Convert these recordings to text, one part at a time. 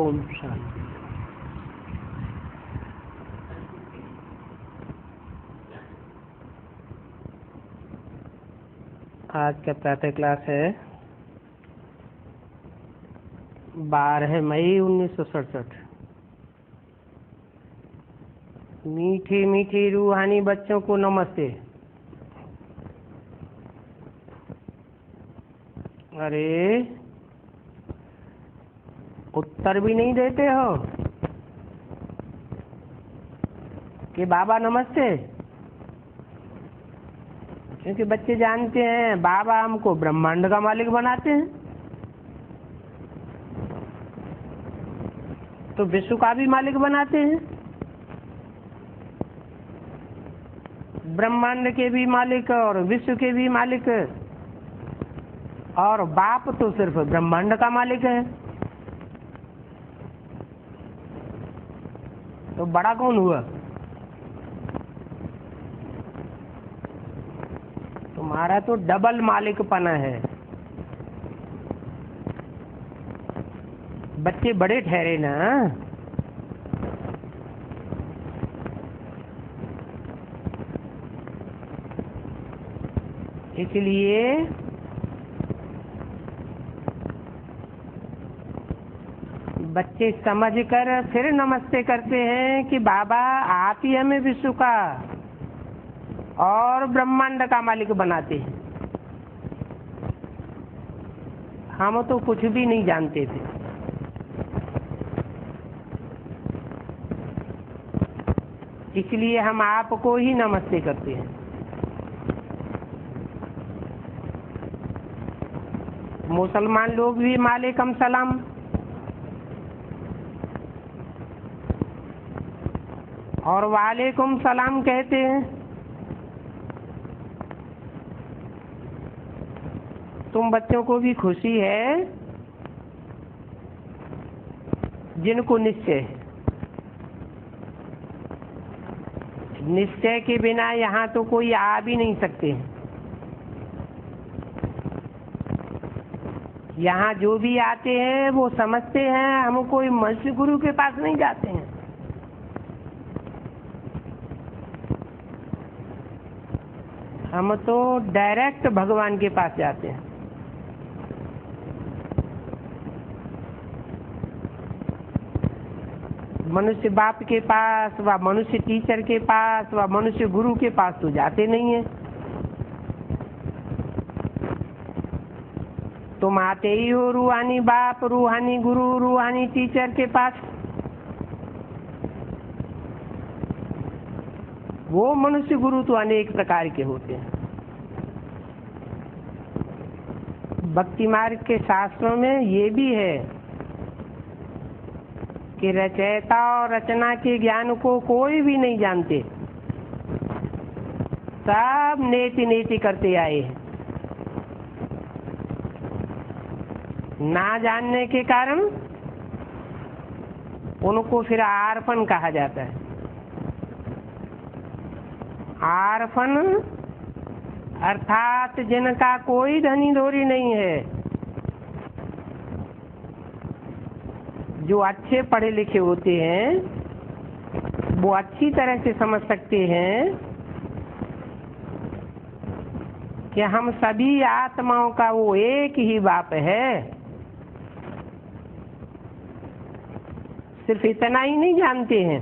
ओम शांति। आज का प्रातः क्लास है 12 मई 1967। मीठी मीठी रूहानी बच्चों को नमस्ते। अरे उत्तर भी नहीं देते हो कि बाबा नमस्ते, क्योंकि बच्चे जानते हैं बाबा हमको ब्रह्मांड का मालिक बनाते हैं, तो विश्व का भी मालिक बनाते हैं, ब्रह्मांड के भी मालिक और विश्व के भी मालिक, और बाप तो सिर्फ ब्रह्मांड का मालिक है। तो बड़ा कौन हुआ? तुम्हारा तो डबल मालिकपना है। बच्चे बड़े ठहरे ना, इसलिए बच्चे समझकर फिर नमस्ते करते हैं कि बाबा आप ही हमें विश्व का और ब्रह्मांड का मालिक बनाते हैं। हम तो कुछ भी नहीं जानते थे। इसलिए हम आपको ही नमस्ते करते हैं। मुसलमान लोग भी मालेकुम सलाम, और वालेकुम सलाम कहते हैं। तुम बच्चों को भी खुशी है जिनको निश्चय है। निश्चय के बिना यहाँ तो कोई आ भी नहीं सकते हैं। यहाँ जो भी आते हैं वो समझते हैं हम कोई मनुष्य गुरु के पास नहीं जाते हैं। हम तो डायरेक्ट भगवान के पास जाते हैं। मनुष्य बाप के पास व मनुष्य टीचर के पास व मनुष्य गुरु के पास तो जाते नहीं है। तुम आते ही हो रूहानी बाप, रूहानी गुरु, रूहानी टीचर के पास। वो मनुष्य गुरु तो अनेक प्रकार के होते हैं। भक्ति मार्ग के शास्त्रों में ये भी है कि रचयिता और रचना के ज्ञान को कोई भी नहीं जानते, सब नेति नेति करते आए हैं। ना जानने के कारण उनको फिर आर्फन कहा जाता है। आर्फन अर्थात जिनका कोई धनी धोरी नहीं है, जो अच्छे पढ़े लिखे होते हैं वो अच्छी तरह से समझ सकते हैं कि हम सभी आत्माओं का वो एक ही बाप है। सिर्फ इतना ही नहीं जानते हैं,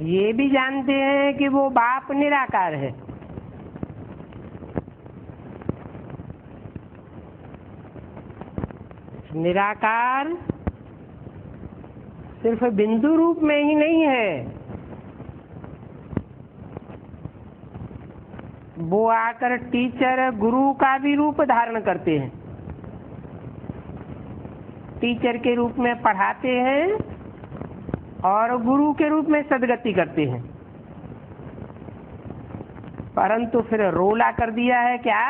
ये भी जानते हैं कि वो बाप निराकार है। निराकार सिर्फ बिंदु रूप में ही नहीं है, वो आकर टीचर गुरु का भी रूप धारण करते हैं। टीचर के रूप में पढ़ाते हैं और गुरु के रूप में सदगति करते हैं। परंतु फिर रोला कर दिया है क्या?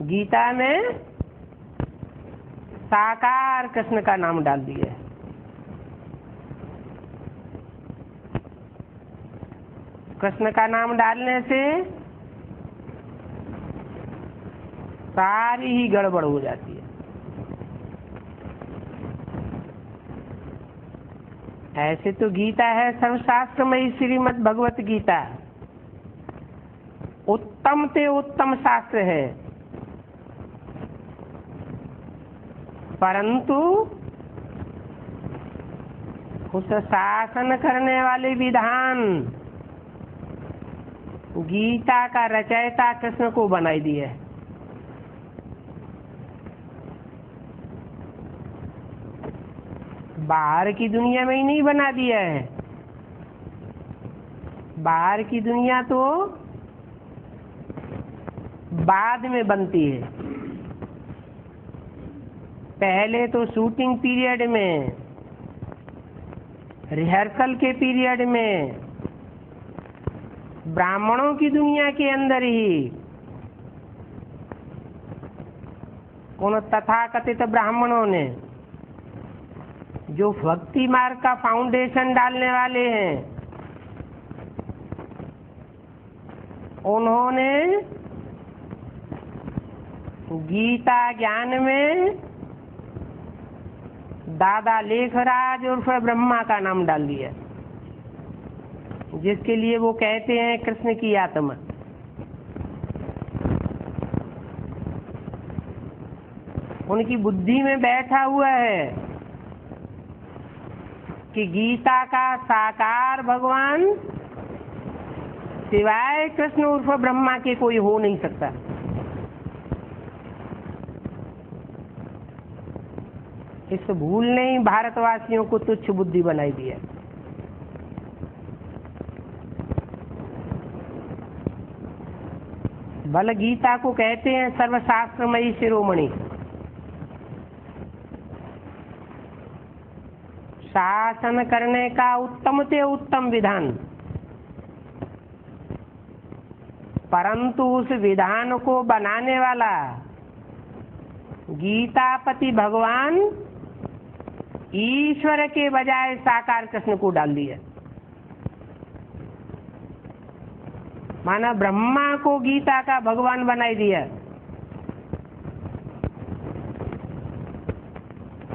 गीता में साकार कृष्ण का नाम डाल दिया है। कृष्ण का नाम डालने से सारी ही गड़बड़ हो जाती है। ऐसे तो गीता है सर्वशास्त्रमयी श्रीमद् भगवत गीता, उत्तम से उत्तम शास्त्र है, परंतु उस शासन करने वाले विधान गीता का रचयिता कृष्ण को बनाई दिया है। बाहर की दुनिया में ही नहीं बना दिया है। बाहर की दुनिया तो बाद में बनती है। पहले तो शूटिंग पीरियड में, रिहर्सल के पीरियड में, ब्राह्मणों की दुनिया के अंदर ही उन तथाकथित ब्राह्मणों ने, जो भक्ति मार्ग का फाउंडेशन डालने वाले हैं, उन्होंने गीता ज्ञान में दादा लेखराज उर्फ ब्रह्मा का नाम डाल दिया, जिसके लिए वो कहते हैं कृष्ण की आत्मा। उनकी बुद्धि में बैठा हुआ है कि गीता का साकार भगवान सिवाय कृष्ण उर्फ ब्रह्मा के कोई हो नहीं सकता। इस भूल ने ही भारतवासियों को तुच्छ बुद्धि बनाई दिया। बल गीता को कहते हैं सर्वशास्त्रमयी शिरोमणि। शासन करने का उत्तम से उत्तम विधान, परंतु उस विधान को बनाने वाला गीतापति भगवान ईश्वर के बजाय साकार कृष्ण को डाल दिया। माना ब्रह्मा को गीता का भगवान बनाई दिया।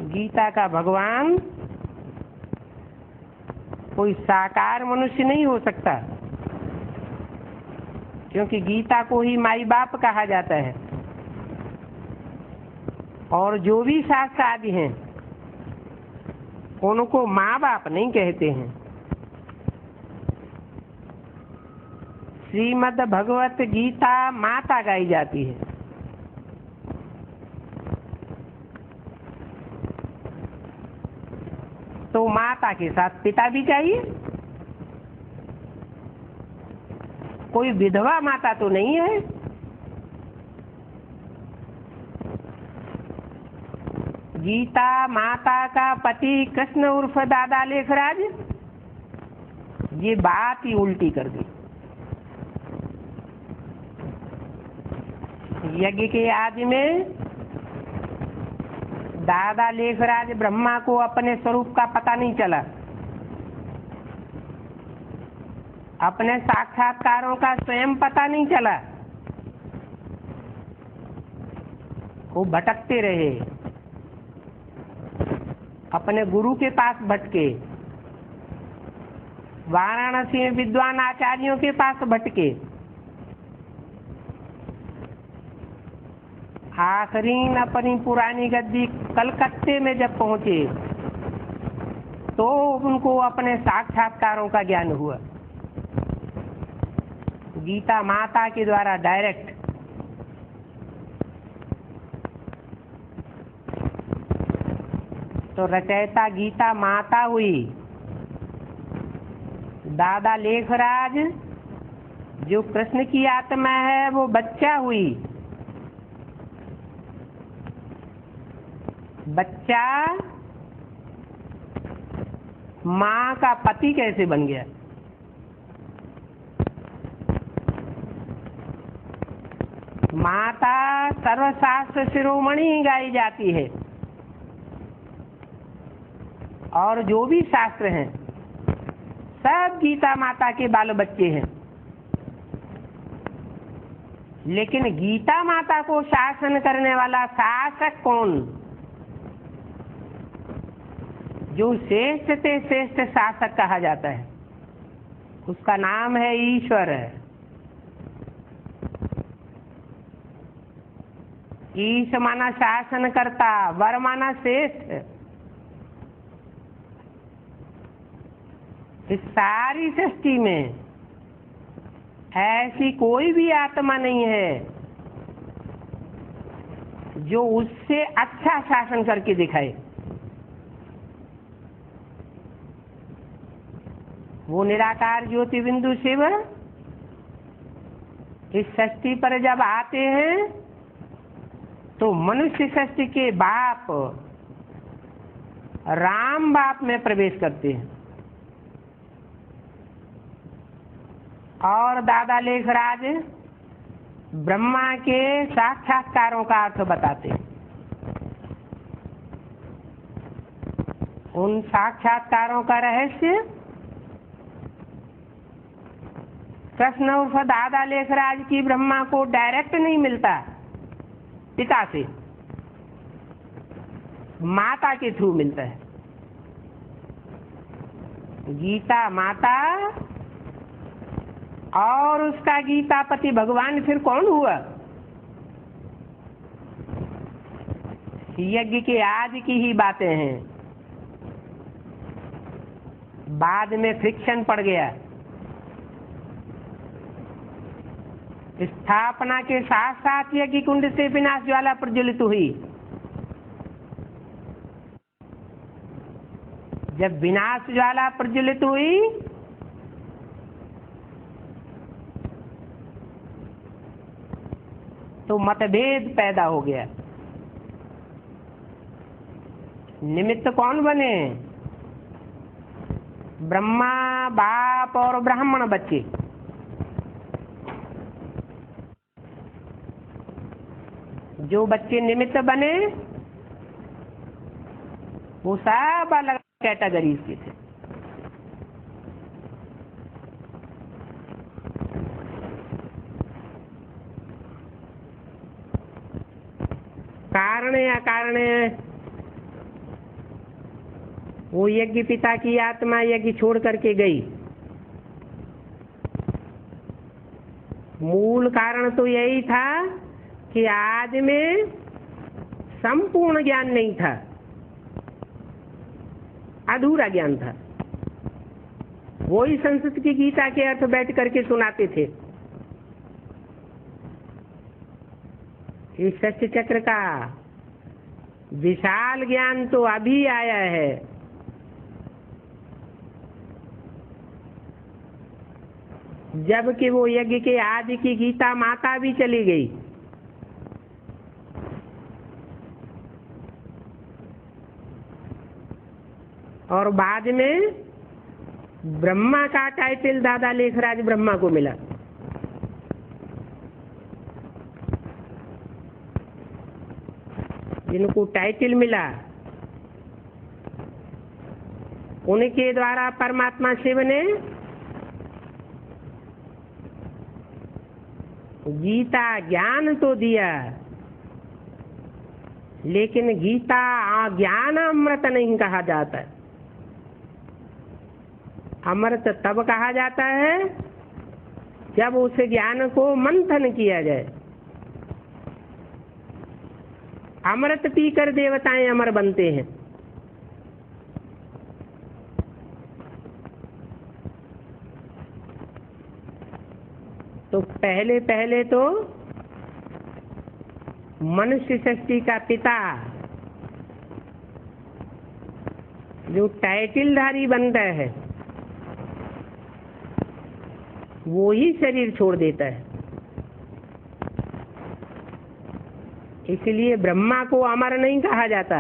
गीता का भगवान कोई साकार मनुष्य नहीं हो सकता, क्योंकि गीता को ही माई बाप कहा जाता है। और जो भी शास्त्र आदि हैं उनको माँ बाप नहीं कहते हैं। श्रीमद् भगवत गीता माता गाई जाती है। तो माता के साथ पिता भी चाहिए। कोई विधवा माता तो नहीं है। गीता माता का पति कृष्ण उर्फ दादा लेखराज, ये बात ही उल्टी कर दी। यज्ञ के आदि में दादा लेखराज ब्रह्मा को अपने स्वरूप का पता नहीं चला। अपने साक्षात्कारों का स्वयं पता नहीं चला। वो भटकते रहे, अपने गुरु के पास भटके, वाराणसी में विद्वान आचार्यों के पास भटके। आखिरीन अपनी पुरानी गद्दी कलकत्ते में जब पहुंचे तो उनको अपने साक्षात्कारों का ज्ञान हुआ, गीता माता के द्वारा डायरेक्ट। तो रचयिता गीता माता हुई, दादा लेखराज जो कृष्ण की आत्मा है वो बच्चा हुई। बच्चा माँ का पति कैसे बन गया? माता सर्वशास्त्र शिरोमणि ही गाई जाती है, और जो भी शास्त्र हैं सब गीता माता के बाल बच्चे हैं। लेकिन गीता माता को शासन करने वाला शासक कौन? जो श्रेष्ठ से श्रेष्ठ शासक कहा जाता है, उसका नाम है ईश्वर। ईश माना शासन करता, वर माना श्रेष्ठ। इस सारी सृष्टि में ऐसी कोई भी आत्मा नहीं है जो उससे अच्छा शासन करके दिखाए। वो निराकार ज्योति बिंदु शिव इस सृष्टि पर जब आते हैं तो मनुष्य सृष्टि के बाप राम बाप में प्रवेश करते हैं और दादा लेखराज ब्रह्मा के साक्षात्कारों का अर्थ बताते हैं। उन साक्षात्कारों का रहस्य कृष्ण उर्फ दादा लेखराज की ब्रह्मा को डायरेक्ट नहीं मिलता पिता से, माता के थ्रू मिलता है। गीता माता और उसका गीता पति भगवान फिर कौन हुआ? यज्ञ के आज की ही बातें हैं, बाद में फ्रिक्शन पड़ गया। स्थापना के साथ साथ यज्ञ कुंड से विनाश ज्वाला प्रज्वलित हुई। जब विनाश ज्वाला प्रज्वलित हुई तो मतभेद पैदा हो गया। निमित्त कौन बने? ब्रह्मा बाप और ब्राह्मण बच्चे। जो बच्चे निमित्त बने वो सब अलग कैटेगरीज के थे। कारण या कारण वो यज्ञ पिता की आत्मा यज्ञ छोड़ करके गई। मूल कारण तो यही था कि आज में संपूर्ण ज्ञान नहीं था, अधूरा ज्ञान था। वही संस्कृत की गीता के अर्थ बैठ करके सुनाते थे। इस सत्य चक्र का विशाल ज्ञान तो अभी आया है। जबकि वो यज्ञ के आदि की गीता माता भी चली गई। और बाद में ब्रह्मा का टाइटल दादा लेखराज ब्रह्मा को मिला। जिनको टाइटल मिला उनके द्वारा परमात्मा शिव ने गीता ज्ञान तो दिया, लेकिन गीता ज्ञान अमृत नहीं कहा जाता। अमृत तब कहा जाता है जब उस ज्ञान को मंथन किया जाए। अमृत पीकर देवताएं अमर बनते हैं। तो पहले पहले तो मनुष्य सृष्टि का पिता जो टाइटलधारी बनता है वो ही शरीर छोड़ देता है। इसलिए ब्रह्मा को अमर नहीं कहा जाता।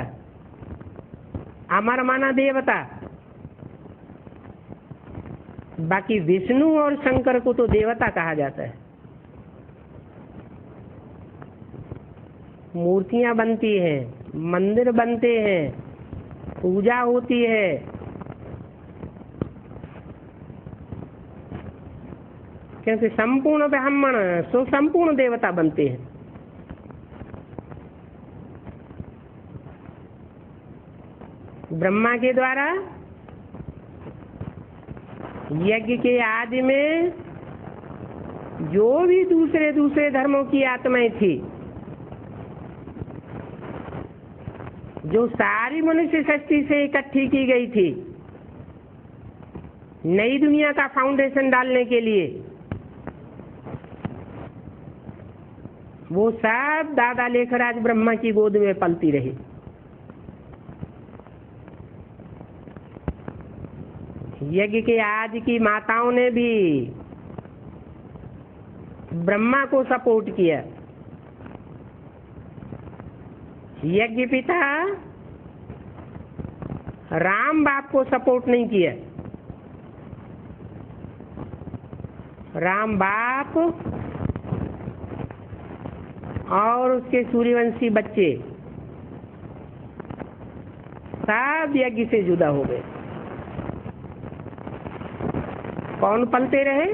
अमर माना देवता। बाकी विष्णु और शंकर को तो देवता कहा जाता है। मूर्तियां बनती हैं, मंदिर बनते हैं, पूजा होती है। क्योंकि संपूर्ण ब्राह्मण सो संपूर्ण देवता बनते हैं। ब्रह्मा के द्वारा, यज्ञ के आदि में जो भी दूसरे दूसरे धर्मों की आत्माएं थी, जो सारी मनुष्य शक्ति से इकट्ठी की गई थी नई दुनिया का फाउंडेशन डालने के लिए, वो सब दादा लेखराज ब्रह्मा की गोद में पलती रही। यज्ञ के आदि की माताओं ने भी ब्रह्मा को सपोर्ट किया। यज्ञ पिता राम बाप को सपोर्ट नहीं किया। राम बाप और उसके सूर्यवंशी बच्चे सब यज्ञ से जुदा हो गए। कौन पलते रहे?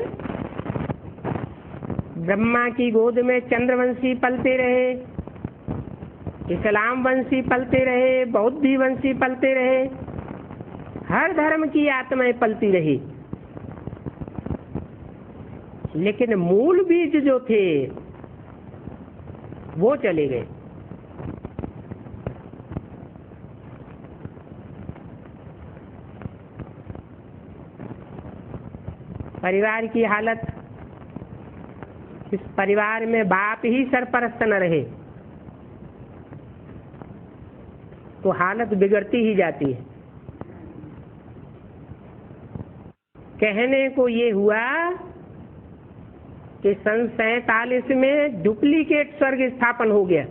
ब्रह्मा की गोद में चंद्रवंशी पलते रहे, इस्लाम वंशी पलते रहे, बौद्धी वंशी पलते रहे, हर धर्म की आत्माएं पलती रही। लेकिन मूल बीज जो थे वो चले गए। परिवार की हालत, इस परिवार में बाप ही सरपरस्त न रहे तो हालत बिगड़ती ही जाती है। कहने को ये हुआ कि सन 47 में डुप्लीकेट स्वर्ग स्थापन हो गया।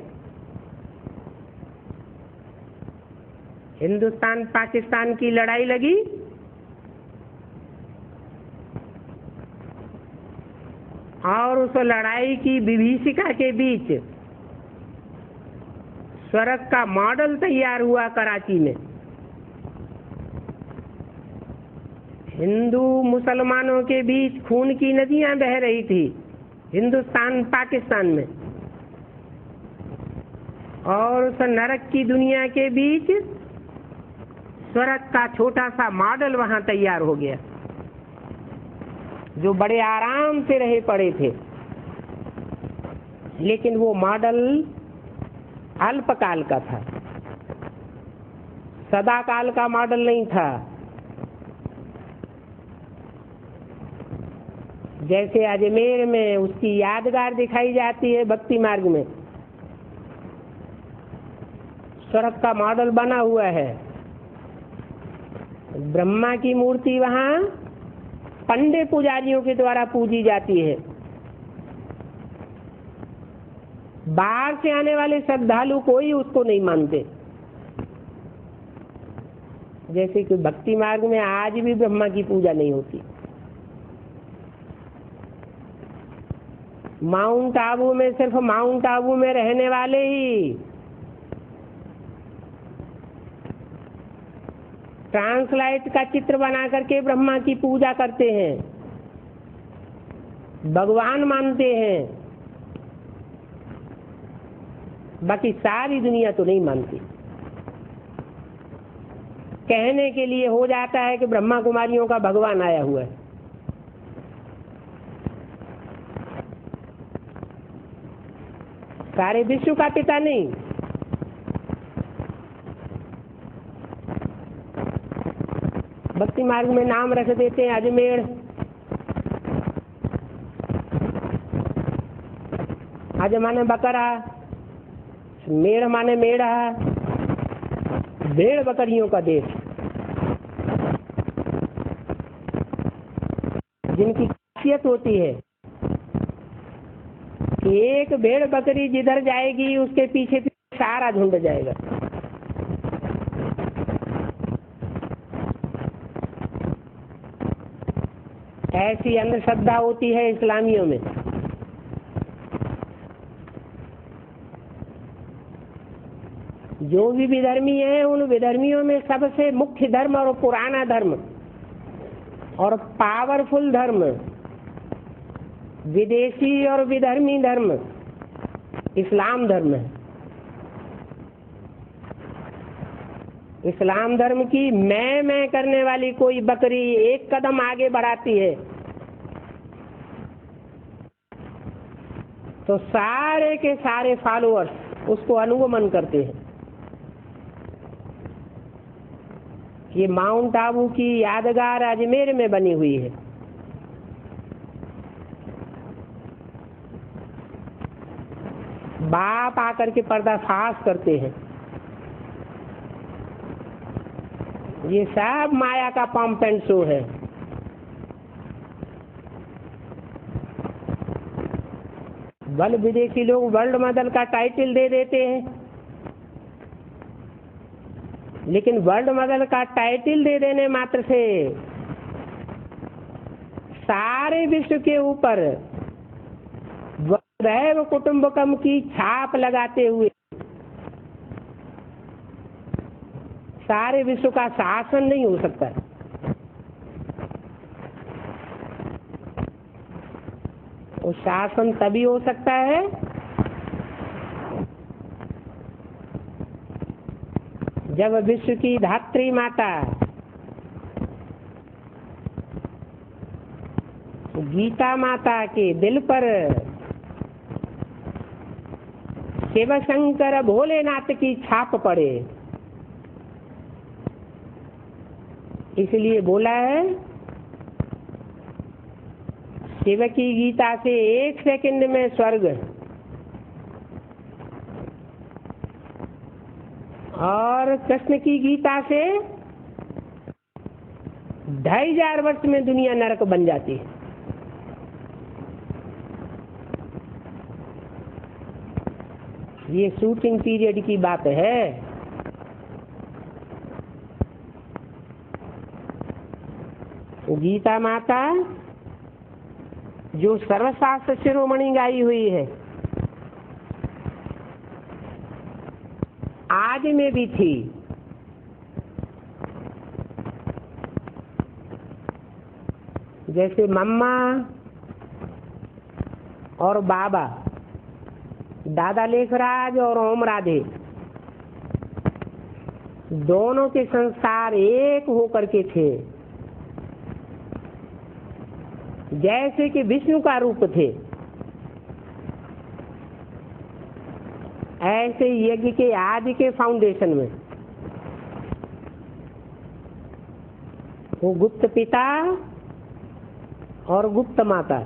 हिंदुस्तान पाकिस्तान की लड़ाई लगी, और उस लड़ाई की विभीषिका के बीच स्वर्ग का मॉडल तैयार हुआ कराची में। हिंदू मुसलमानों के बीच खून की नदियां बह रही थी हिंदुस्तान पाकिस्तान में, और उस नरक की दुनिया के बीच स्वर्ग का छोटा सा मॉडल वहां तैयार हो गया, जो बड़े आराम से रहे पड़े थे। लेकिन वो मॉडल अल्पकाल का था, सदाकाल का मॉडल नहीं था। जैसे अजमेर में उसकी यादगार दिखाई जाती है भक्ति मार्ग में, स्वर्ग का मॉडल बना हुआ है। ब्रह्मा की मूर्ति वहां पंडे पुजारियों के द्वारा पूजी जाती है। बाहर से आने वाले श्रद्धालु कोई उसको नहीं मानते। जैसे कि भक्ति मार्ग में आज भी ब्रह्मा की पूजा नहीं होती। माउंट आबू में सिर्फ माउंट आबू में रहने वाले ही ट्रांसलाइट का चित्र बना करके ब्रह्मा की पूजा करते हैं, भगवान मानते हैं। बाकी सारी दुनिया तो नहीं मानती। कहने के लिए हो जाता है कि ब्रह्मा कुमारियों का भगवान आया हुआ है। सारे विश्व का पिता नहीं। भक्ति मार्ग में नाम रख देते हैं अजमेर, अज माने बकरा, मेढ़ माने मेढ़ा, भेड़ बकरियों का देश, जिनकी खासियत होती है कि एक भेड़ बकरी जिधर जाएगी उसके पीछे सारा झुंड जाएगा। ऐसी अंधश्रद्धा होती है इस्लामियों में। जो भी विधर्मी हैं उन विधर्मियों में सबसे मुख्य धर्म और पुराना धर्म और पावरफुल धर्म, विदेशी और विधर्मी धर्म इस्लाम धर्म है। इस्लाम धर्म की मैं करने वाली कोई बकरी एक कदम आगे बढ़ाती है तो सारे के सारे फॉलोअर्स उसको अनुगमन करते हैं। ये माउंट आबू की यादगार अजमेर में बनी हुई है। बाप आकर के पर्दाफाश करते हैं, ये सब माया का पंप एंड शो है। बल विदेशी लोग वर्ल्ड मॉडल का टाइटल दे देते हैं, लेकिन वर्ल्ड मॉडल का टाइटल दे देने मात्र से सारे विश्व के ऊपर वसुधैव कुटुंबकम की छाप लगाते हुए सारे विश्व का शासन नहीं हो सकता। वो शासन तभी हो सकता है जब विश्व की धात्री माता गीता माता के दिल पर शिव शंकर भोलेनाथ की छाप पड़े। इसलिए बोला है शिव की गीता से 1 सेकंड में स्वर्ग और कृष्ण की गीता से 2500 वर्ष में दुनिया नरक बन जाती है। ये शूटिंग पीरियड की बात है। गीता माता जो सर्वशास्त्र शिरोमणि गाई हुई है, आज में भी थी। जैसे मम्मा और बाबा, दादा लेखराज और ओम राधे, दोनों के संस्कार एक होकर के थे। जैसे कि विष्णु का रूप थे, ऐसे यज्ञ के आदि के फाउंडेशन में वो गुप्त पिता और गुप्त माता,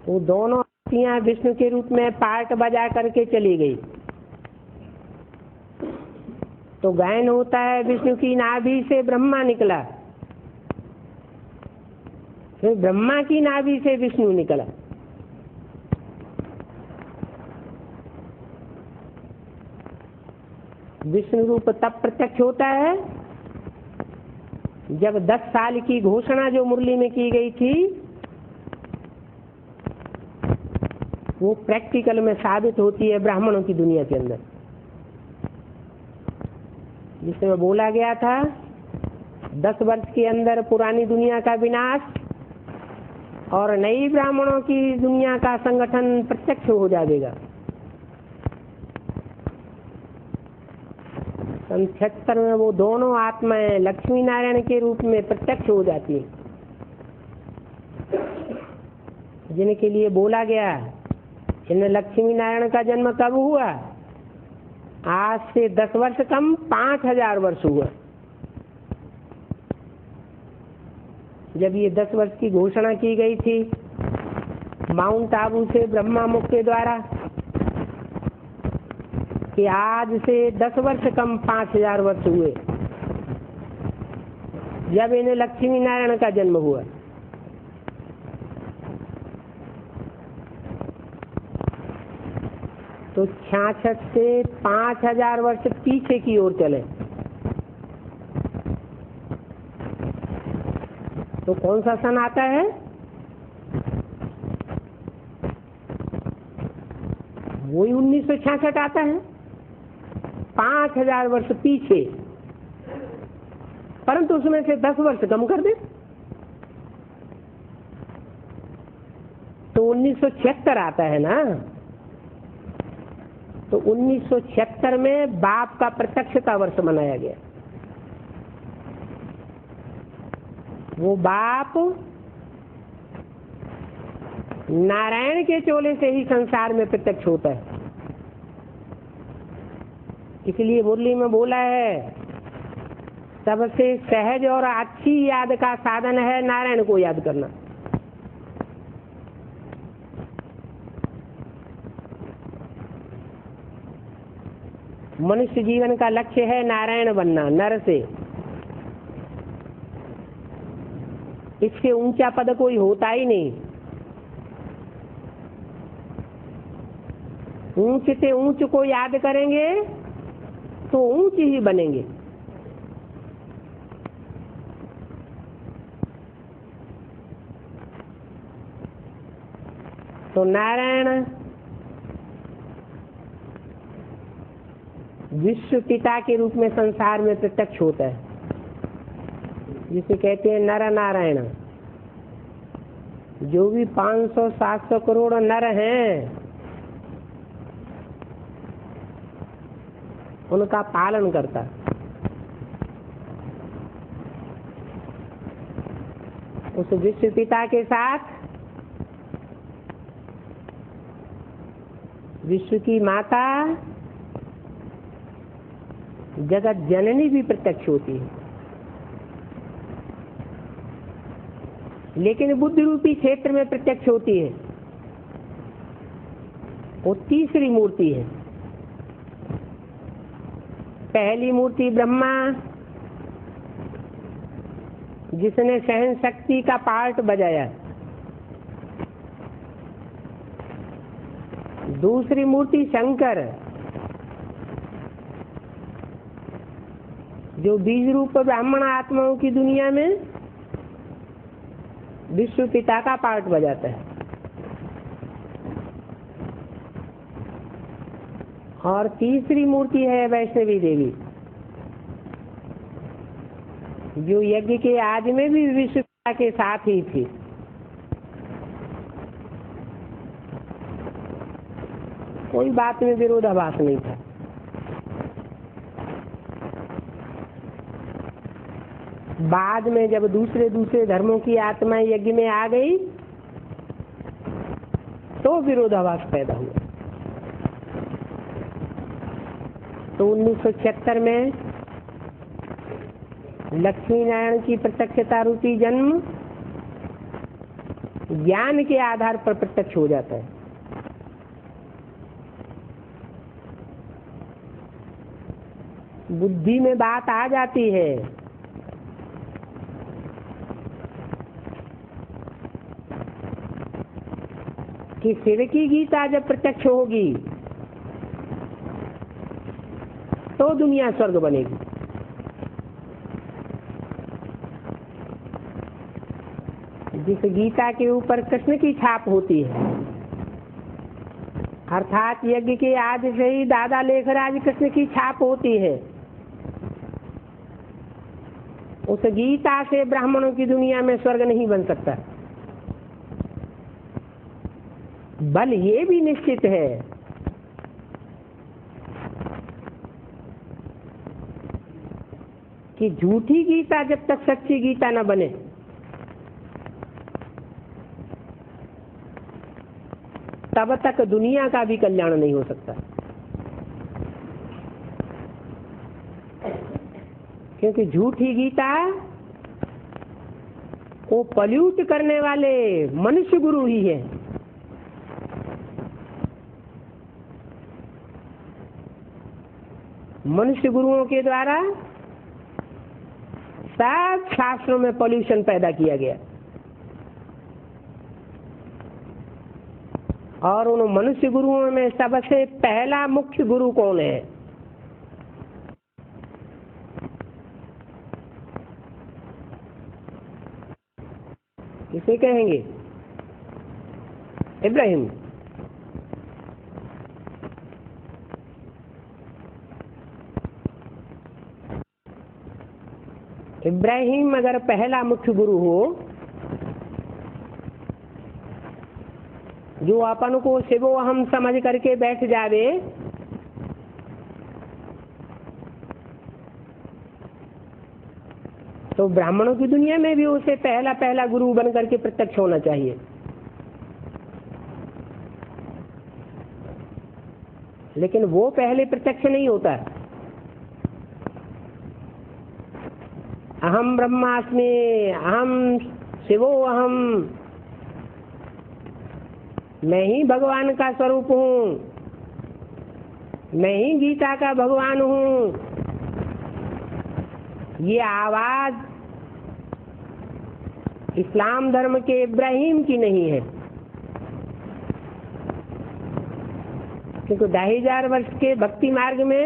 वो दोनों आरतियां विष्णु के रूप में पार्ट बजा करके चली गई। तो गायन होता है विष्णु की नाभि से ब्रह्मा निकला, फिर ब्रह्मा की नाभि से विष्णु निकला। विष्णु रूप तब प्रत्यक्ष होता है जब 10 साल की घोषणा जो मुरली में की गई थी वो प्रैक्टिकल में साबित होती है ब्राह्मणों की दुनिया के अंदर, जिसमें बोला गया था 10 वर्ष के अंदर पुरानी दुनिया का विनाश और नई ब्राह्मणों की दुनिया का संगठन प्रत्यक्ष हो जाएगा। सन 76 में वो दोनों आत्माएं लक्ष्मी नारायण के रूप में प्रत्यक्ष हो जाती है, जिनके लिए बोला गया इन लक्ष्मी नारायण का जन्म कब हुआ? आज से 10 वर्ष कम 5000 वर्ष हुआ। जब ये 10 वर्ष की घोषणा की गई थी माउंट आबू से ब्रह्मा मुख के द्वारा कि आज से 10 वर्ष कम 5000 वर्ष हुए जब इन्हें लक्ष्मी नारायण का जन्म हुआ। तो 66 से 5000 वर्ष पीछे की ओर चले तो कौन सा सन आता है? वही 1966 आता है, 5000 वर्ष पीछे, परंतु उसमें से 10 वर्ष कम कर दे तो 1976 आता है ना। तो 1976 में बाप का प्रत्यक्षता वर्ष मनाया गया। वो बाप नारायण के चोले से ही संसार में प्रत्यक्ष होता है। इसलिए मुरली में बोला है, सबसे सहज और अच्छी याद का साधन है नारायण को याद करना। मनुष्य जीवन का लक्ष्य है नारायण बनना, नर से। इससे ऊंचा पद कोई होता ही नहीं। ऊंच से ऊंच को याद करेंगे तो ऊंच ही बनेंगे। तो नारायण विश्व पिता के रूप में संसार में प्रत्यक्ष होता है, जिसे कहते हैं नर नारायण। जो भी 500-700 करोड़ नर हैं, उनका पालन करता। उस विश्व पिता के साथ विश्व की माता जगत जननी भी प्रत्यक्ष होती है, लेकिन बुद्धि रूपी क्षेत्र में प्रत्यक्ष होती है। वो तीसरी मूर्ति है। पहली मूर्ति ब्रह्मा, जिसने सहन शक्ति का पार्ट बजाया। दूसरी मूर्ति शंकर, जो बीज रूप ब्राह्मण आत्माओं की दुनिया में विश्व पिता का पार्ट बजाता है। और तीसरी मूर्ति है वैष्णवी देवी, जो यज्ञ के आदि में भी विश्व पिता के साथ ही थी। कोई बात में विरोधाभास नहीं था। बाद में जब दूसरे धर्मों की आत्माएं यज्ञ में आ गई तो विरोधाभास पैदा हुआ। तो 1976 में लक्ष्मी नारायण की प्रत्यक्षता रूपी जन्म ज्ञान के आधार पर प्रत्यक्ष हो जाता है। बुद्धि में बात आ जाती है कि सिर की गीता जब प्रत्यक्ष होगी तो दुनिया स्वर्ग बनेगी। जिस गीता के ऊपर कृष्ण की छाप होती है, अर्थात यज्ञ के आदि से ही दादा लेखराज कृष्ण की छाप होती है, उस गीता से ब्राह्मणों की दुनिया में स्वर्ग नहीं बन सकता। बल ये भी निश्चित है कि झूठी गीता जब तक सच्ची गीता न बने, तब तक दुनिया का भी कल्याण नहीं हो सकता। क्योंकि झूठी गीता को पल्यूट करने वाले मनुष्य गुरु ही है। मनुष्य गुरुओं के द्वारा सब शास्त्रों में पॉल्यूशन पैदा किया गया, और उन मनुष्य गुरुओं में सबसे पहला मुख्य गुरु कौन है? किसे कहेंगे? इब्राहिम। इब्राहिम अगर पहला मुख्य गुरु हो, जो अपन को शिवो हम समझ करके बैठ जावे तो ब्राह्मणों की दुनिया में भी उसे पहला पहला गुरु बन करके प्रत्यक्ष होना चाहिए। लेकिन वो पहले प्रत्यक्ष नहीं होता। अहम ब्रह्मास्मि, अहम शिवो अहम, मैं ही भगवान का स्वरूप हूँ, मैं ही गीता का भगवान हूँ, ये आवाज इस्लाम धर्म के इब्राहिम की नहीं है। क्योंकि 2500 वर्ष के भक्ति मार्ग में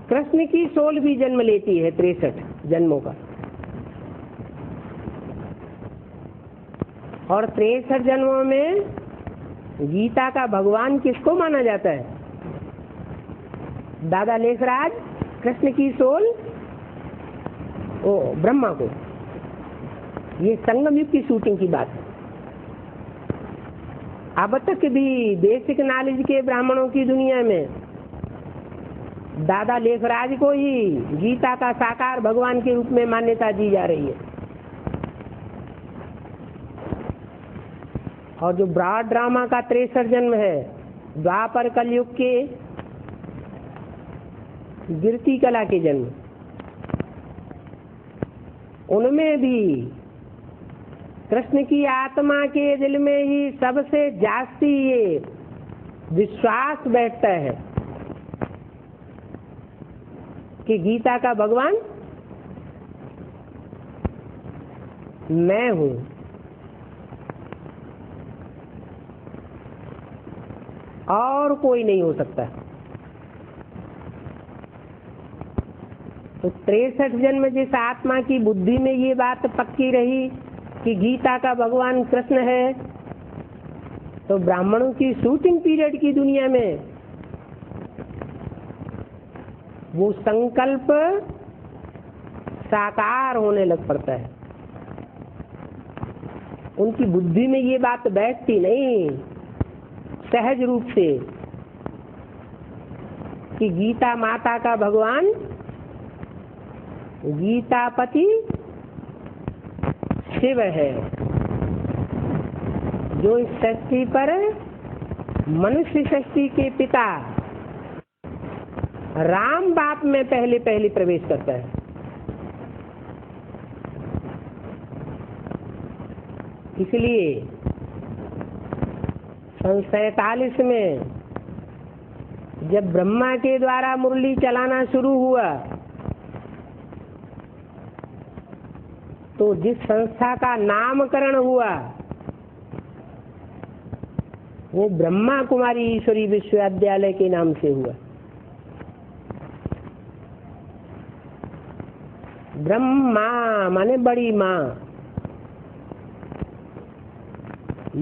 कृष्ण की सोल भी जन्म लेती है 63 जन्मों का, और 63 जन्मों में गीता का भगवान किसको माना जाता है? दादा लेखराज कृष्ण की सोल ओ ब्रह्मा को। ये संगम युग की शूटिंग की बात है। अब तक भी बेसिक नॉलेज के ब्राह्मणों की दुनिया में दादा लेखराज को ही गीता का साकार भगवान के रूप में मान्यता दी जा रही है। और जो ब्रॉड ड्रामा का 63 जन्म है, द्वापर कलयुग के गिरती कला के जन्म, उनमें भी कृष्ण की आत्मा के दिल में ही सबसे जास्ती ये विश्वास बैठता है कि गीता का भगवान मैं हूं। और कोई नहीं हो सकता। तो 63 जन्म जिस आत्मा की बुद्धि में ये बात पक्की रही कि गीता का भगवान कृष्ण है, तो ब्राह्मणों की शूटिंग पीरियड की दुनिया में वो संकल्प साकार होने लग पड़ता है। उनकी बुद्धि में ये बात बैठती नहीं सहज रूप से कि गीता माता का भगवान गीतापति शिव है, जो इस सृष्टि पर मनुष्य सृष्टि के पिता राम बाप में पहले पहले प्रवेश करता है। इसलिए 47 में जब ब्रह्मा के द्वारा मुरली चलाना शुरू हुआ, तो जिस संस्था का नामकरण हुआ वो ब्रह्मा कुमारी ईश्वरी विश्वविद्यालय के नाम से हुआ। ब्रह्मा माने बड़ी माँ।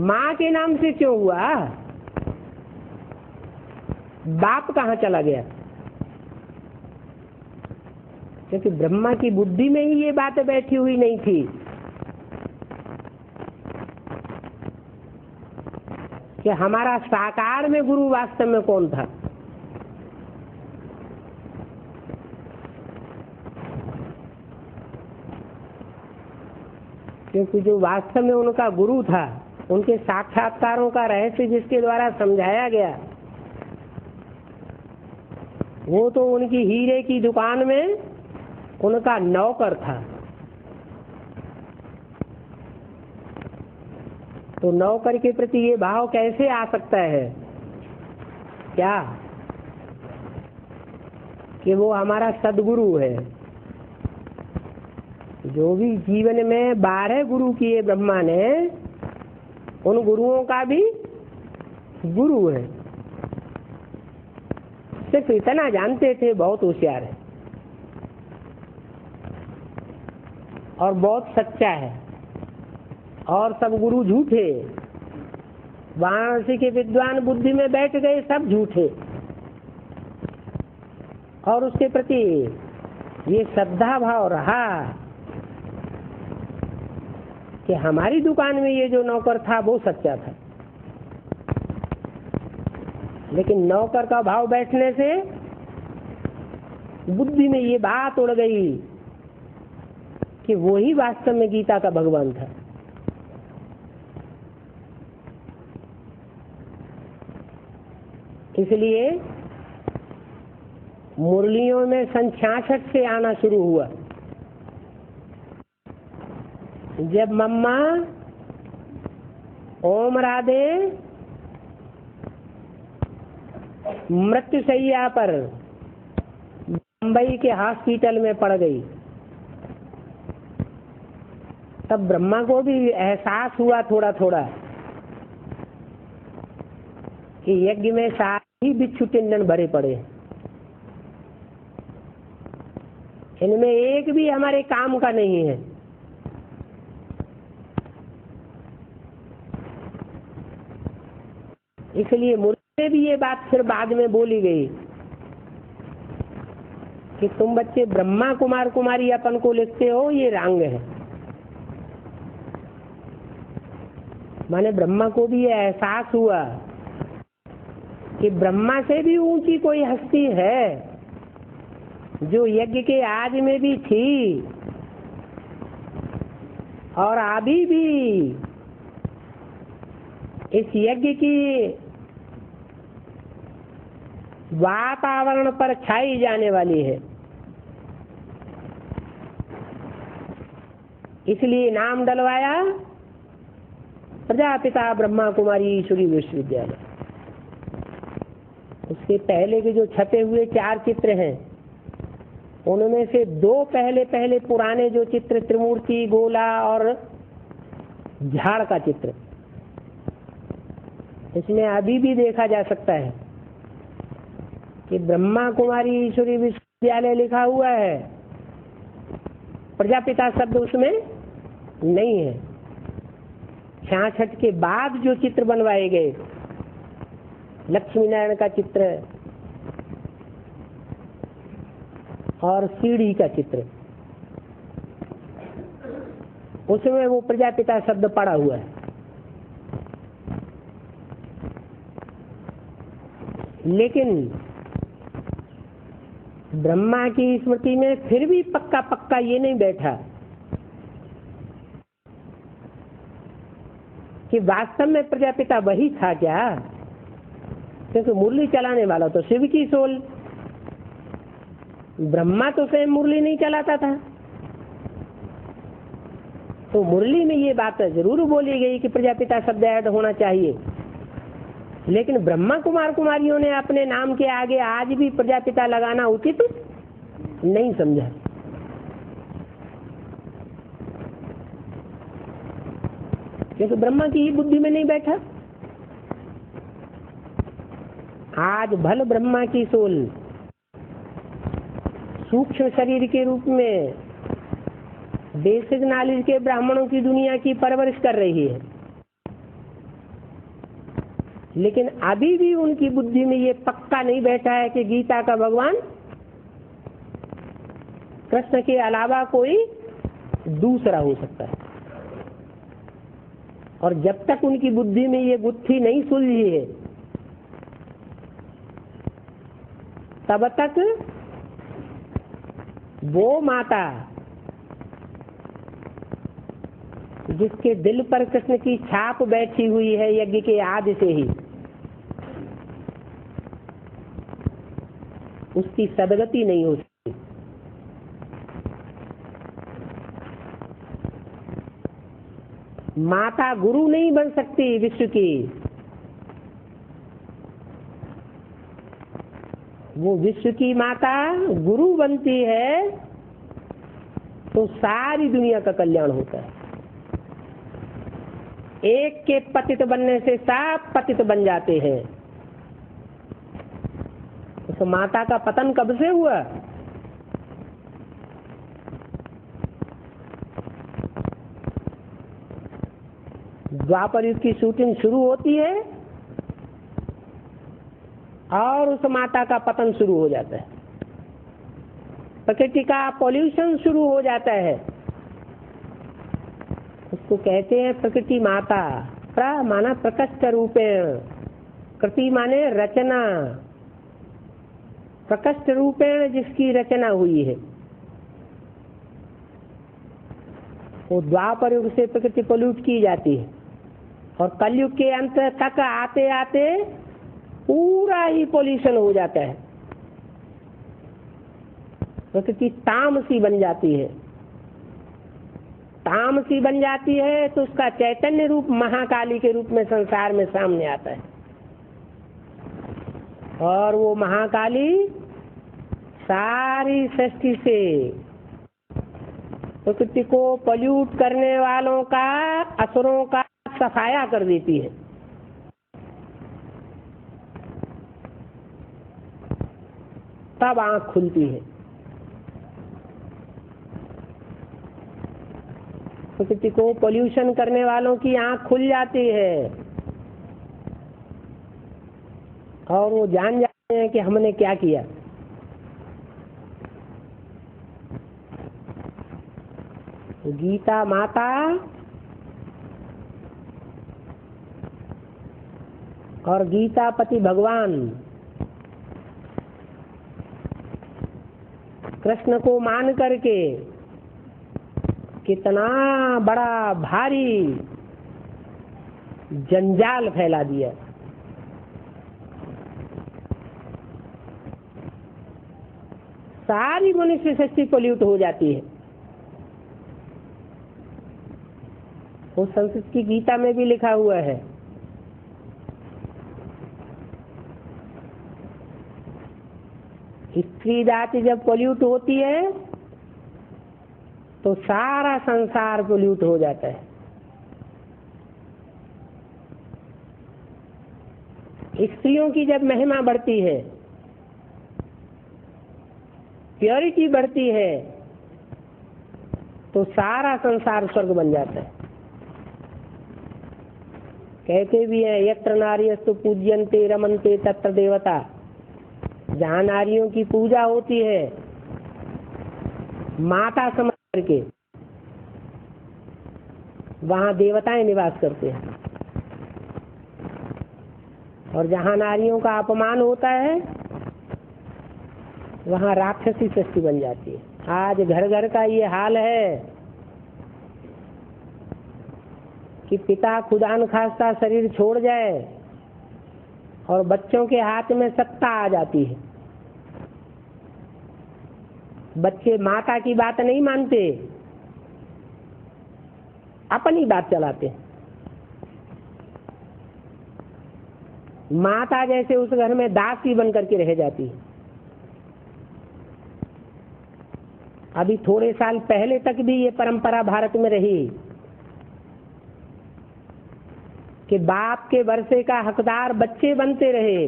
माँ के नाम से क्यों हुआ? बाप कहाँ चला गया? क्योंकि ब्रह्मा की बुद्धि में ही ये बात बैठी हुई नहीं थी कि हमारा साकार में गुरु वास्तव में कौन था। क्योंकि जो वास्तव में उनका गुरु था, उनके साक्षात्कारों का रहस्य जिसके द्वारा समझाया गया, वो तो उनकी हीरे की दुकान में उनका नौकर था। तो नौकर के प्रति ये भाव कैसे आ सकता है क्या कि वो हमारा सदगुरु है? जो भी जीवन में 12 गुरु किए ब्रह्मा ने, उन गुरुओं का भी गुरु है। सिर्फ इतना जानते थे, बहुत होशियार है और बहुत सच्चा है, और सब गुरु झूठे। वाराणसी के विद्वान बुद्धि में बैठ गए, सब झूठे। और उसके प्रति ये श्रद्धा भाव रहा कि हमारी दुकान में ये जो नौकर था वो सच्चा था। लेकिन नौकर का भाव बैठने से बुद्धि में ये बात उड़ गई कि वो ही वास्तव में गीता का भगवान था। इसलिए मुरलियों में सन 66 से आना शुरू हुआ, जब मम्मा ओम राधे मृत्युशैया पर बंबई के हॉस्पिटल में पड़ गई, तब ब्रह्मा को भी एहसास हुआ थोड़ा थोड़ा कि यज्ञ में सारे ही बिच्छू टिंडन भरे पड़े, इनमें एक भी हमारे काम का नहीं है। इसलिए मुझसे भी ये बात फिर बाद में बोली गई कि तुम बच्चे ब्रह्मा कुमार कुमारी अपन को लिखते हो, ये रंग है। माने ब्रह्मा को भी ये एहसास हुआ कि ब्रह्मा से भी ऊंची कोई हस्ती है जो यज्ञ के आज में भी थी और अभी भी इस यज्ञ की वातावरण पर छाई जाने वाली है। इसलिए नाम डलवाया प्रजापिता ब्रह्मा कुमारी ईश्वरी विश्वविद्यालय। उसके पहले के जो छपे हुए 4 चित्र हैं, उनमें से 2 पहले पुराने जो चित्र त्रिमूर्ति, गोला और झाड़ का चित्र, इसमें अभी भी देखा जा सकता है कि ब्रह्मा कुमारी ईश्वरी विश्वविद्यालय लिखा हुआ है, प्रजापिता शब्द उसमें नहीं है। 66 के बाद जो चित्र बनवाए गए, लक्ष्मी नारायण का चित्र और सीढ़ी का चित्र, उसमें वो प्रजापिता शब्द पड़ा हुआ है। लेकिन ब्रह्मा की स्मृति में फिर भी पक्का ये नहीं बैठा कि वास्तव में प्रजापिता वही था क्या, क्योंकि मुरली चलाने वाला तो शिव की सोल, ब्रह्मा तो स्वयं मुरली नहीं चलाता था। तो मुरली में ये बात जरूर बोली गई कि प्रजापिता शब्द ऐड होना चाहिए, लेकिन ब्रह्मा कुमार कुमारियों ने अपने नाम के आगे आज भी प्रजापिता लगाना उचित नहीं समझा। क्योंकि ब्रह्मा की ही बुद्धि में नहीं बैठा। आज भल ब्रह्मा की सोल सूक्ष्म शरीर के रूप में बेसिक नॉलेज के ब्राह्मणों की दुनिया की परवरिश कर रही है, लेकिन अभी भी उनकी बुद्धि में ये पक्का नहीं बैठा है कि गीता का भगवान कृष्ण के अलावा कोई दूसरा हो सकता है। और जब तक उनकी बुद्धि में ये गुत्थी नहीं सुलझी है, तब तक वो माता जिसके दिल पर कृष्ण की छाप बैठी हुई है यज्ञ के आदि से ही, उसकी सदगति नहीं हो सकती। माता गुरु नहीं बन सकती विश्व की, वो विश्व की माता गुरु बनती है तो सारी दुनिया का कल्याण होता है। एक के पतित बनने से सब पतित बन जाते हैं। तो माता का पतन कब से हुआ? द्वापर युग की शूटिंग शुरू होती है और उस माता का पतन शुरू हो जाता है। प्रकृति का पॉल्यूशन शुरू हो जाता है। उसको कहते हैं प्रकृति माता, प्रा माना प्रकट रूपेण, कृति माने रचना, प्रकृष्ट रूपेण जिसकी रचना हुई है। वो द्वापर युग से प्रकृति पोल्यूट की जाती है और कलयुग के अंत तक आते आते पूरा ही पोल्यूशन हो जाता है। प्रकृति तामसी बन जाती है। तामसी बन जाती है तो उसका चैतन्य रूप महाकाली के रूप में संसार में सामने आता है और वो महाकाली सारी सृष्टि से प्रकृति को पॉल्यूट करने वालों का, असुरों का सफाया कर देती है। तब आंख खुलती है। प्रकृति को पॉल्यूशन करने वालों की आंख खुल जाती है और वो जान जाते हैं कि हमने क्या किया। गीता माता और गीतापति भगवान कृष्ण को मान करके कितना बड़ा भारी जंजाल फैला दिया। सारी मनुष्य सृष्टि पोल्यूट हो जाती है। वो संस्कृत की गीता में भी लिखा हुआ है, स्त्री जाति जब पोल्यूट होती है तो सारा संसार पोल्यूट हो जाता है। स्त्रियों की जब महिमा बढ़ती है, प्योरिटी बढ़ती है, तो सारा संसार स्वर्ग बन जाता है। कहते भी हैं यत्र नार्यस्तु पूज्यन्ते रमन्ते तत्र देवता। जहाँ नारियों की पूजा होती है माता समझ करके, वहाँ देवताएं निवास करते हैं और जहाँ नारियों का अपमान होता है वहाँ राक्षसी सृष्टि बन जाती है। आज घर घर का ये हाल है कि पिता खुदा न खास्ता शरीर छोड़ जाए और बच्चों के हाथ में सत्ता आ जाती है। बच्चे माता की बात नहीं मानते, अपनी बात चलाते हैं। माता जैसे उस घर में दासी बन करके रह जाती है। अभी थोड़े साल पहले तक भी ये परंपरा भारत में रही कि बाप के वर्षे का हकदार बच्चे बनते रहे,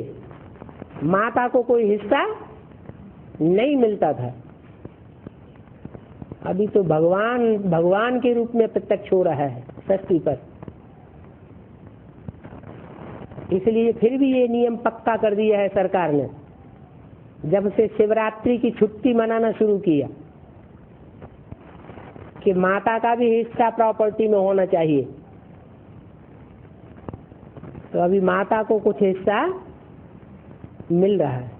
माता को कोई हिस्सा नहीं मिलता था। अभी तो भगवान के रूप में प्रत्यक्ष हो रहा है सृष्टि पर। इसलिए फिर भी ये नियम पक्का कर दिया है सरकार ने, जब से शिवरात्रि की छुट्टी मनाना शुरू किया कि माता का भी हिस्सा प्रॉपर्टी में होना चाहिए। तो अभी माता को कुछ हिस्सा मिल रहा है।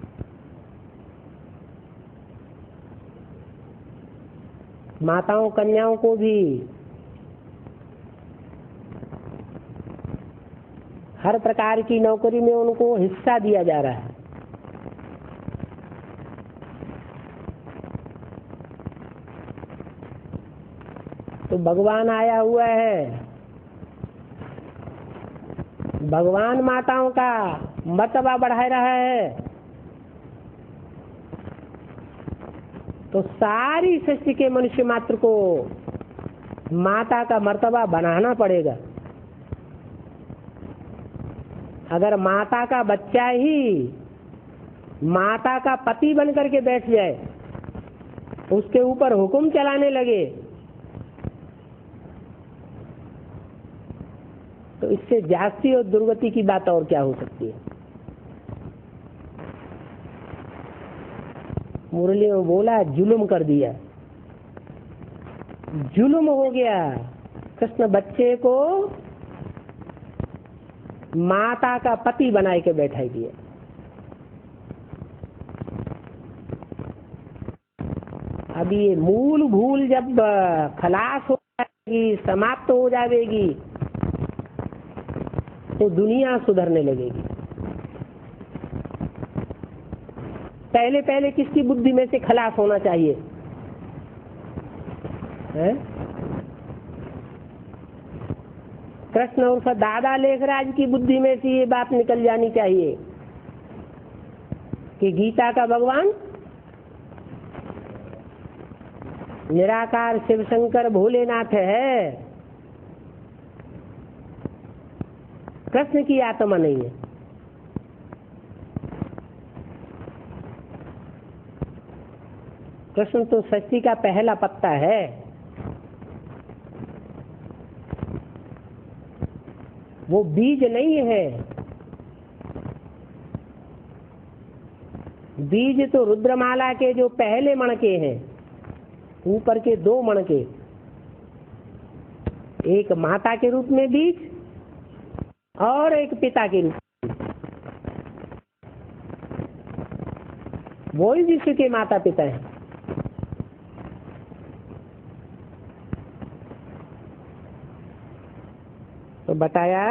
माताओं कन्याओं को भी हर प्रकार की नौकरी में उनको हिस्सा दिया जा रहा है। तो भगवान आया हुआ है, भगवान माताओं का मर्तबा बढ़ा रहा है। तो सारी सृष्टि के मनुष्य मात्र को माता का मर्तबा बनाना पड़ेगा। अगर माता का बच्चा ही माता का पति बन करके बैठ जाए, उसके ऊपर हुक्म चलाने लगे, तो इससे जास्ती और दुर्गति की बात और क्या हो सकती है। मुरली में बोला जुल्म कर दिया, जुल्म हो गया। कृष्ण बच्चे को माता का पति बनाए के बैठाई दिया। अब ये मूल भूल जब खलास हो जाएगी, समाप्त हो जाएगी, तो दुनिया सुधरने लगेगी। पहले पहले किसकी बुद्धि में से खलास होना चाहिए है? कृष्ण उर्फ दादा लेखराज की बुद्धि में से ये बात निकल जानी चाहिए कि गीता का भगवान निराकार शिव शंकर भोलेनाथ है, कृष्ण की आत्मा नहीं है। कृष्ण तो सृष्टि का पहला पत्ता है। वो बीज नहीं है। बीज तो रुद्रमाला के जो पहले मणके हैं, ऊपर के 2 मणके, एक माता के रूप में बीज और एक पिता के रूप में। वो ही विश्व के माता पिता हैं। तो बताया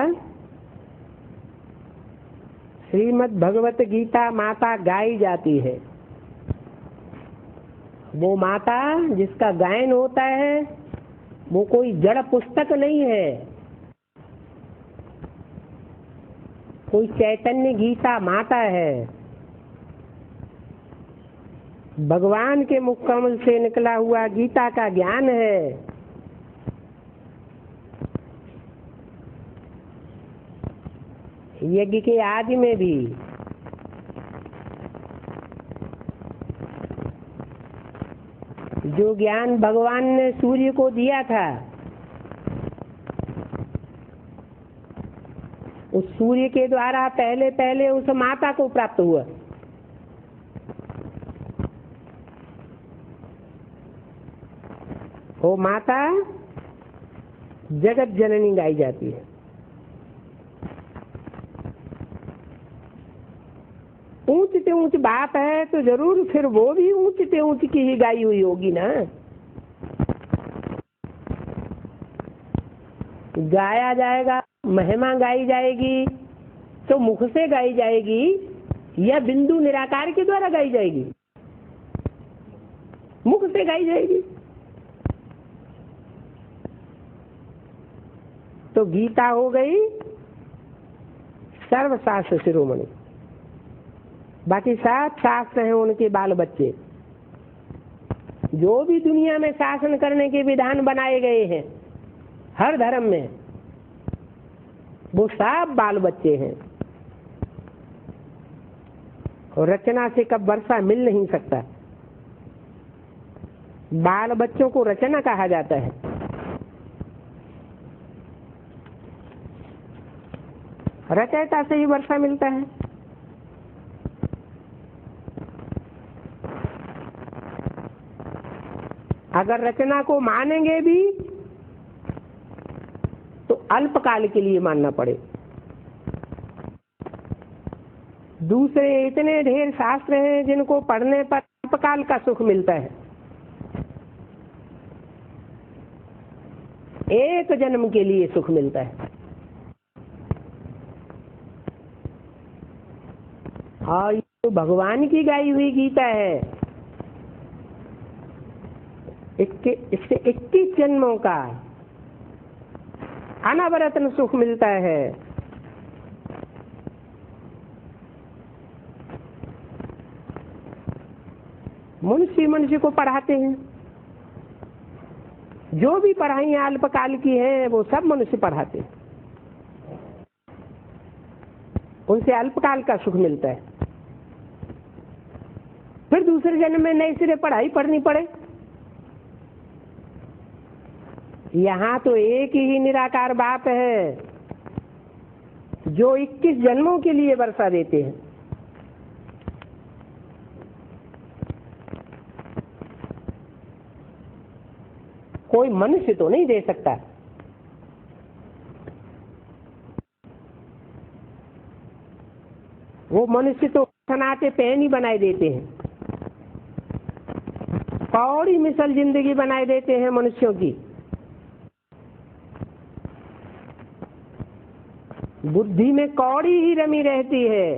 श्रीमद् भगवत गीता माता गाई जाती है। वो माता जिसका गायन होता है वो कोई जड़ पुस्तक नहीं है, कोई चैतन्य गीता माता है। भगवान के मुख कमल से निकला हुआ गीता का ज्ञान है। यज्ञ के आदि में भी जो ज्ञान भगवान ने सूर्य को दिया था, उस सूर्य के द्वारा पहले पहले उस माता को प्राप्त हुआ। वो माता जगत जननी गाई जाती है। ऊंच से ऊंच बात है तो जरूर फिर वो भी ऊंच से ऊंच की ही गाई हुई होगी ना। गाया जाएगा, महिमा गाई जाएगी तो मुख से गाई जाएगी या बिंदु निराकार के द्वारा गाई जाएगी? मुख से गाई जाएगी। तो गीता हो गई सर्वशास्त्र शिरोमणि। बाकी 7 शास्त्र हैं उनके बाल बच्चे। जो भी दुनिया में शासन करने के विधान बनाए गए हैं हर धर्म में, वो सब बाल बच्चे हैं। और रचना से कब वर्षा मिल नहीं सकता। बाल बच्चों को रचना कहा जाता है। रचयिता से ही वर्षा मिलता है। अगर रचना को मानेंगे भी तो अल्पकाल के लिए मानना पड़े। दूसरे इतने ढेर शास्त्र हैं जिनको पढ़ने पर अल्पकाल का सुख मिलता है। एक जन्म के लिए सुख मिलता है। और ये तो भगवान की गाई हुई गीता है। इससे 21 जन्मों का अनवरत सुख मिलता है। मनुष्य को पढ़ाते हैं। जो भी पढ़ाइयाँ अल्पकाल की हैं वो सब मनुष्य पढ़ाते हैं। उनसे अल्पकाल का सुख मिलता है। फिर दूसरे जन्म में नए सिरे पढ़ाई पढ़नी पड़े। यहाँ तो एक ही निराकार बाप है जो 21 जन्मों के लिए वर्षा देते हैं। कोई मनुष्य तो नहीं दे सकता। मनुष्य तो सनाते पैन ही बनाए देते हैं, कौड़ी मिसल जिंदगी बनाए देते हैं मनुष्यों की। बुद्धि में कौड़ी ही रमी रहती है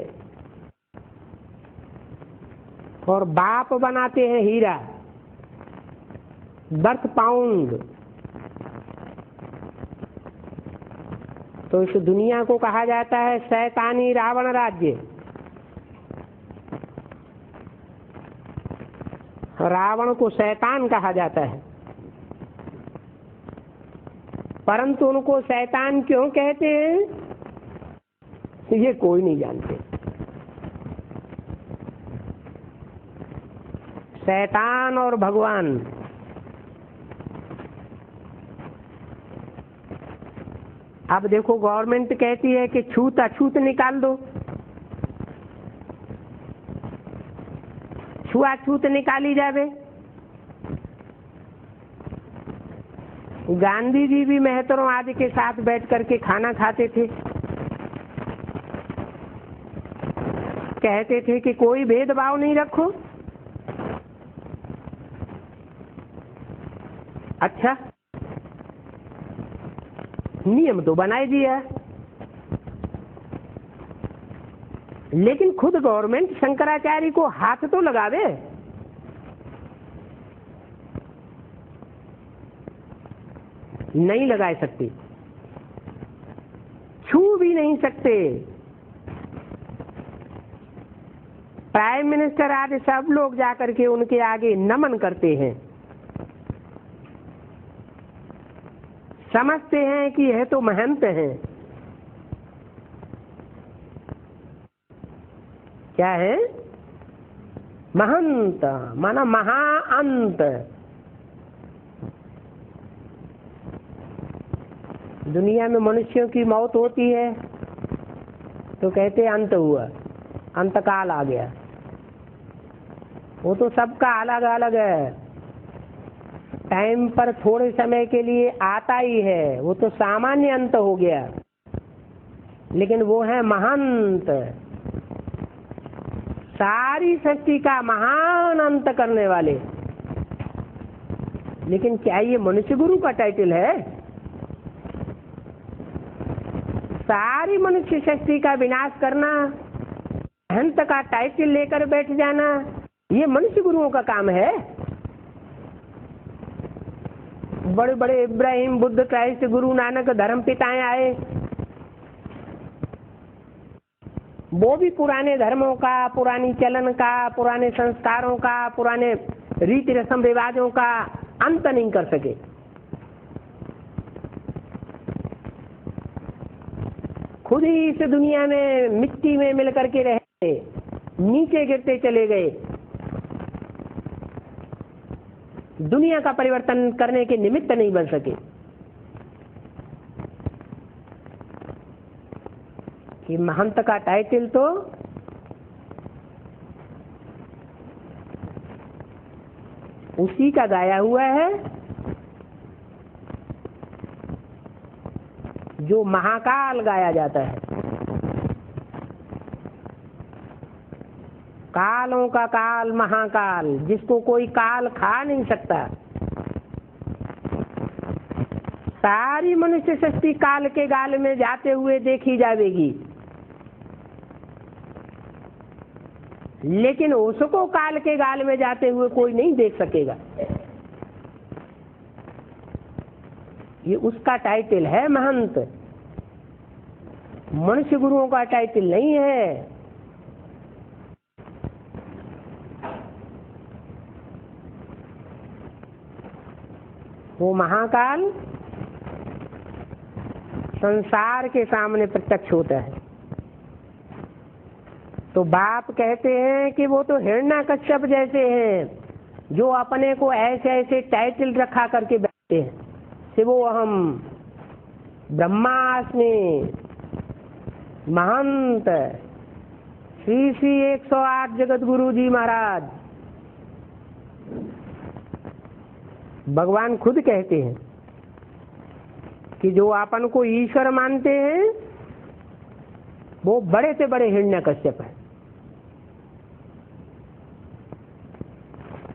और बाप बनाते हैं हीरा, वर्थ पाउंड। तो इस दुनिया को कहा जाता है शैतानी रावण राज्य। रावण को शैतान कहा जाता है, परंतु उनको शैतान क्यों कहते हैं ये कोई नहीं जानते। शैतान और भगवान, अब देखो गवर्नमेंट कहती है कि छूत अछूत निकाल दो, छुआछूत निकाली जावे। गांधी जी भी मेहतरों आदि के साथ बैठ करके खाना खाते थे, कहते थे कि कोई भेदभाव नहीं रखो। अच्छा, नियम तो बनाए दिया, लेकिन खुद गवर्नमेंट शंकराचार्य को हाथ तो लगावे। नहीं लगा सकती, छू भी नहीं सकते। प्राइम मिनिस्टर आदि सब लोग जाकर के उनके आगे नमन करते हैं, समझते हैं कि यह तो महंत हैं। क्या है? महंत माना महाअंत। दुनिया में मनुष्यों की मौत होती है तो कहते अंत हुआ, अंतकाल आ गया। वो तो सबका अलग अलग है, टाइम पर थोड़े समय के लिए आता ही है, वो तो सामान्य अंत हो गया। लेकिन वो है महंत, सारी सृष्टि का महान अंत करने वाले। लेकिन क्या ये मनुष्य गुरु का टाइटल है? सारी मनुष्य सृष्टि का विनाश करना, अंत का टाइटल लेकर बैठ जाना, ये मनुष्य गुरुओं का काम है? बड़े बड़े इब्राहिम, बुद्ध, क्राइस्ट, गुरु नानक, धर्म पिताएं आए, वो भी पुराने धर्मों का, पुरानी चलन का, पुराने संस्कारों का, पुराने रीति रस्म रिवाजों का अंत नहीं कर सके। खुद ही इस दुनिया में मिट्टी में मिल करके रहे, नीचे गिरते चले गए, दुनिया का परिवर्तन करने के निमित्त नहीं बन सके। कि महंत का टाइटल तो उसी का गाया हुआ है जो महाकाल गाया जाता है। कालों का काल महाकाल, जिसको कोई काल खा नहीं सकता। सारी मनुष्य सृष्टि काल के गाल में जाते हुए देखी जाएगी, लेकिन उसको काल के गाल में जाते हुए कोई नहीं देख सकेगा। ये उसका टाइटल है महंत, मनुष्य गुरुओं का टाइटल नहीं है। वो महाकाल संसार के सामने प्रत्यक्ष होता है। तो बाप कहते हैं कि वो तो हिरण्यकश्यप जैसे हैं, जो अपने को ऐसे ऐसे टाइटल रखा करके बैठते हैं, शिवो अहम, ब्रह्मास्मि, महंत, श्री श्री 108 जगत गुरु जी महाराज। भगवान खुद कहते हैं कि जो अपन को ईश्वर मानते हैं वो बड़े से बड़े हिरण्यकश्यप है।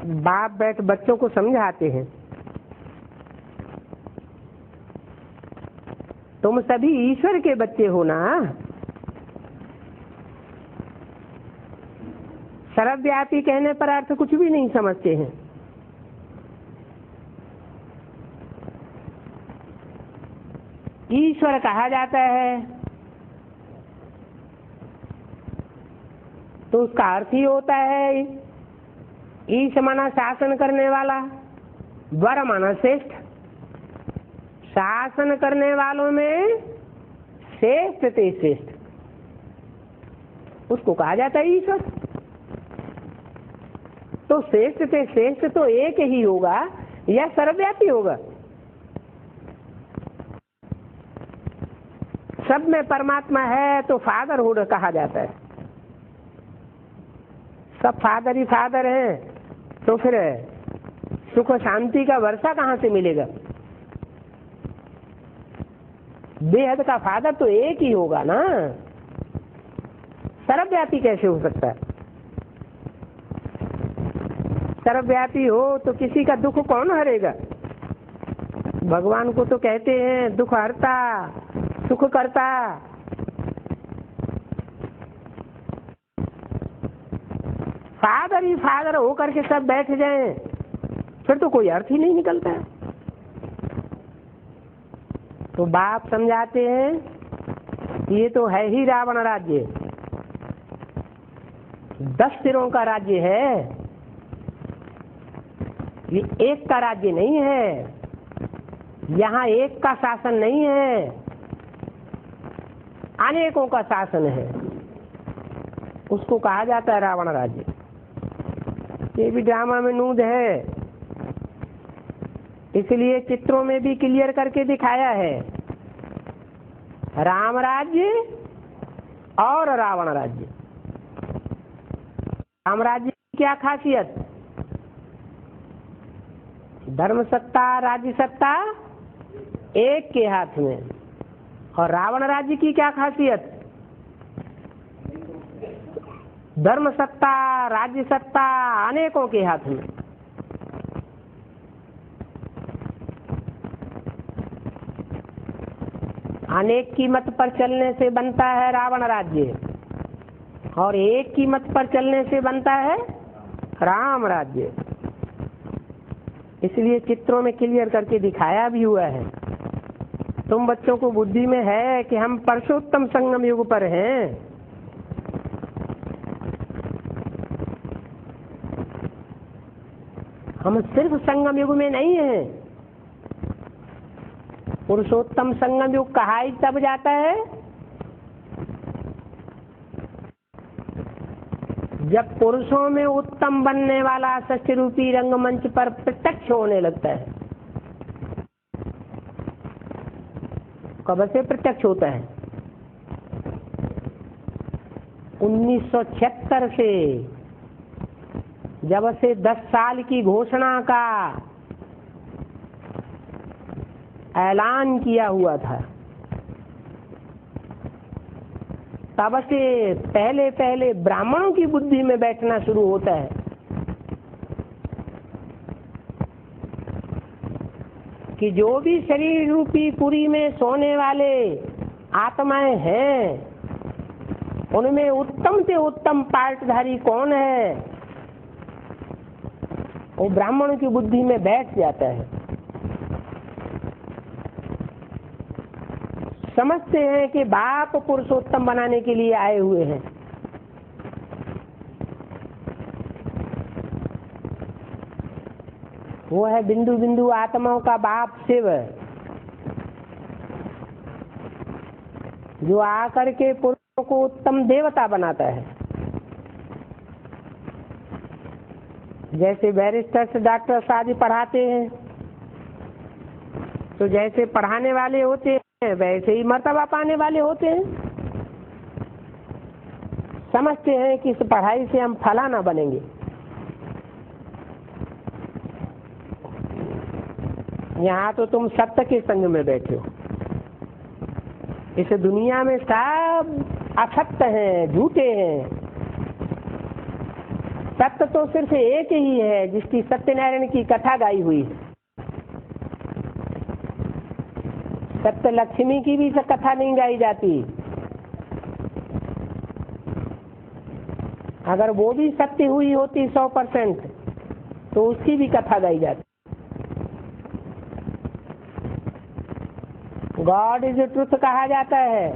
बाप बैठ बच्चों को समझाते हैं, तुम सभी ईश्वर के बच्चे हो ना। सर्वव्यापी कहने पर अर्थ कुछ भी नहीं समझते हैं। ईश्वर कहा जाता है तो उसका अर्थ ही होता है ईश माना शासन करने वाला, वर माना श्रेष्ठ। शासन करने वालों में श्रेष्ठ ते श्रेष्ठ, उसको कहा जाता है ईश्वर। तो श्रेष्ठ ते श्रेष्ठ तो एक ही होगा या सर्वव्यापी होगा? सब में परमात्मा है तो फादरहुड कहा जाता है। सब फादर ही फादर है तो फिर सुख शांति का वर्षा कहाँ से मिलेगा? बेहद का फादर तो एक ही होगा ना, सर्वव्यापी कैसे हो सकता है? सर्वव्यापी हो तो किसी का दुख कौन हरेगा? भगवान को तो कहते हैं दुख हरता सुख करता। फादर ही फादर होकर के सब बैठ जाएं फिर तो कोई अर्थ ही नहीं निकलता है। तो बाप समझाते हैं ये तो है ही रावण राज्य, 10 सिरों का राज्य है, ये एक का राज्य नहीं है, यहाँ एक का शासन नहीं है, अनेकों का शासन है। उसको कहा जाता है रावण राज्य। ये भी ड्रामा में नूद है, इसलिए चित्रों में भी क्लियर करके दिखाया है राम राज्य और रावण राज्य। राम राज्य की क्या खासियत? धर्म सत्ता राज्य सत्ता एक के हाथ में, और रावण राज्य की क्या खासियत? धर्म सत्ता राज्य सत्ता अनेकों के हाथ में। अनेक की मत पर चलने से बनता है रावण राज्य, और एक की मत पर चलने से बनता है राम राज्य। इसलिए चित्रों में क्लियर करके दिखाया भी हुआ है। तुम बच्चों को बुद्धि में है कि हम पुरुषोत्तम संगम युग पर हैं। हम सिर्फ संगम युग में नहीं हैं। पुरुषोत्तम संगम युग कहा ही तब जाता है जब पुरुषों में उत्तम बनने वाला सत्य रूपी रंगमंच पर प्रत्यक्ष होने लगता है। कब से प्रत्यक्ष होता है? 1976 से, जब से 10 साल की घोषणा का ऐलान किया हुआ था, तब से पहले पहले ब्राह्मणों की बुद्धि में बैठना शुरू होता है कि जो भी शरीर रूपी पुरी में सोने वाले आत्माएं हैं, उनमें उत्तम से उत्तम पार्टधारी कौन है, वो ब्राह्मणों की बुद्धि में बैठ जाता है। समझते हैं कि बाप पुरुषोत्तम बनाने के लिए आए हुए हैं। वो है बिंदु बिंदु आत्माओं का बाप शिव, जो आकर के पुरुषों को उत्तम देवता बनाता है। जैसे बैरिस्टर्स डॉक्टर्स आदि पढ़ाते हैं, तो जैसे पढ़ाने वाले होते हैं वैसे ही मर्तबा पाने वाले होते हैं। समझते हैं कि इस पढ़ाई से हम फलाना बनेंगे। यहाँ तो तुम सत्य के संग में बैठे हो। इस दुनिया में सब असत्य हैं, झूठे हैं। सत्य तो सिर्फ एक ही है जिसकी सत्यनारायण की कथा गाई हुई है। सत्य लक्ष्मी की भी कथा नहीं गाई जाती। अगर वो भी सत्य हुई होती 100% तो उसकी भी कथा गाई जाती। गॉड इज ट्रुथ कहा जाता है,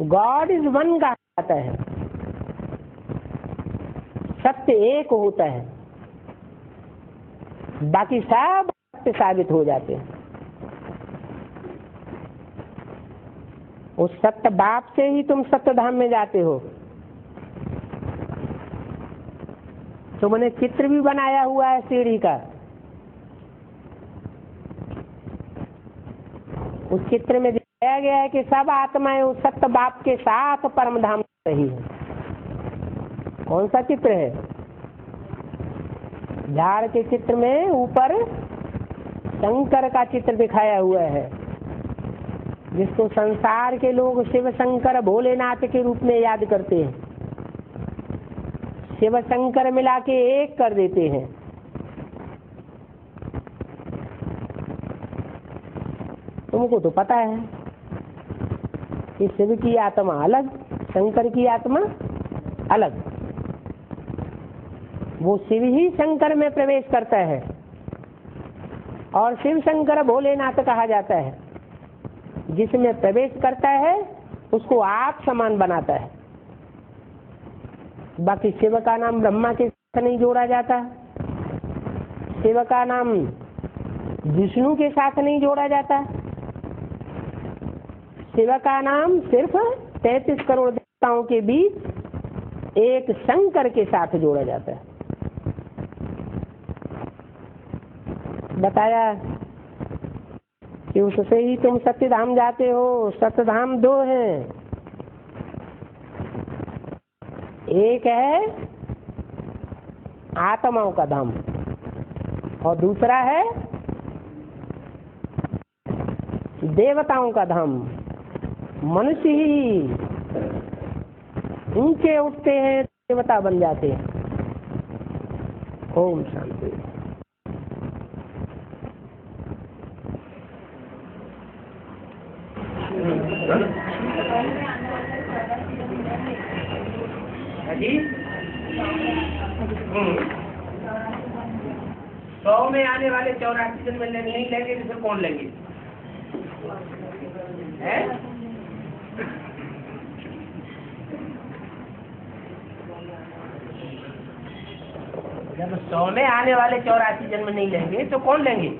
गॉड इज वन कहा जाता है। सत्य एक होता है, बाकी सब सत्य साबित हो जाते हैं। उस सत्य बाप से ही तुम सत्य धाम में जाते हो। तुमने चित्र भी बनाया हुआ है सीढ़ी का, उस चित्र में दिखाया गया है कि सब आत्माएं उस सत्य बाप के साथ परम धाम में रही है। कौन सा चित्र है? झाड़ के चित्र में ऊपर शंकर का चित्र दिखाया हुआ है, जिसको संसार के लोग शिव शंकर भोलेनाथ के रूप में याद करते हैं। शिव शंकर मिला के एक कर देते हैं। तुमको तो पता है कि शिव की आत्मा अलग, शंकर की आत्मा अलग। वो शिव ही शंकर में प्रवेश करता है और शिव शंकर भोलेनाथ कहा जाता है। जिसमें प्रवेश करता है उसको आप समान बनाता है। बाकी शिव का नाम ब्रह्मा के साथ नहीं जोड़ा जाता, शिव का नाम विष्णु के साथ नहीं जोड़ा जाता। शिव का नाम सिर्फ 33 करोड़ देवताओं के बीच एक शंकर के साथ जोड़ा जाता है। बताया कि उससे ही तुम सत्यधाम जाते हो। सत्यधाम दो हैं, एक है आत्माओं का धाम और दूसरा है देवताओं का धाम। मनुष्य ही ऊंचे उठते हैं, देवता बन जाते हैं। ओम शांति। जी 100 में आने वाले 84 जन्म नहीं लेंगे तो फिर कौन लेंगे? है? जब 100 में आने वाले 84 जन्म नहीं लेंगे तो कौन लेंगे?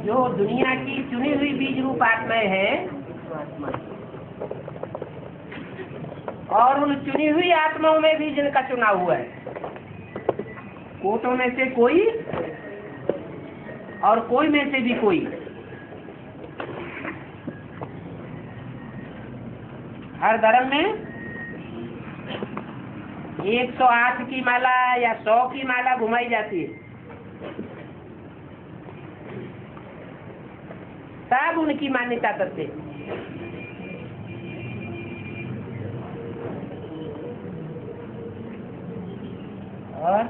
जो दुनिया की चुनी हुई बीज रूप आत्माएं हैं और उन चुनी हुई आत्माओं में भी जिनका चुनाव हुआ है, कोटों में से कोई और कोई में से भी कोई, हर धर्म में 108 की माला या 100 की माला घुमाई जाती है। सब उनकी मान्यता करते हैं। और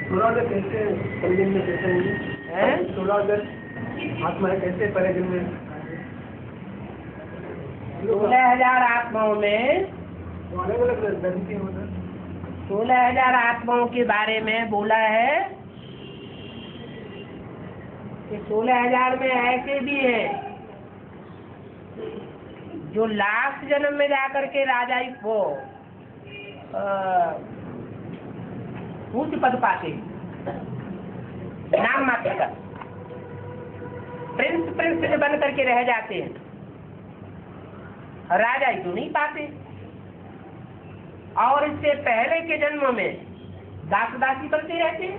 16 कैसे परिजन में कैसे होंगे? 16 आत्माएं कैसे परिजन में? 16,000 आत्माओं में अलग अलग धर्म के होना। 16,000 आत्माओं के बारे में बोला है कि 16,000 में ऐसे भी हैं जो लास्ट जन्म में जाकर के राजा को उच्च पद पाते, नाम मात्र का प्रिंस बन करके रह जाते हैं, राजा ही तो नहीं पाते। और इससे पहले के जन्मों में दास दासी बनते रहते हैं।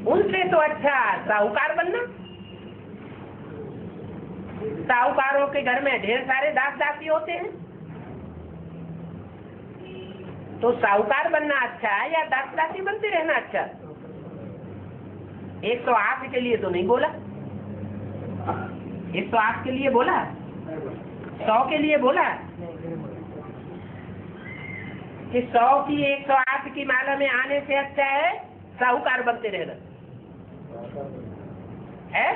उनसे तो अच्छा साहूकार बनना। साहूकारों के घर में ढेर सारे दास दासी होते हैं, तो साहूकार बनना अच्छा है या दास दासी बनते रहना अच्छा? 108 के लिए तो नहीं बोला। 108 के लिए बोला, 100 के लिए बोला कि 100 की 108 की माला में आने से अच्छा है साहूकार बनते रहना है।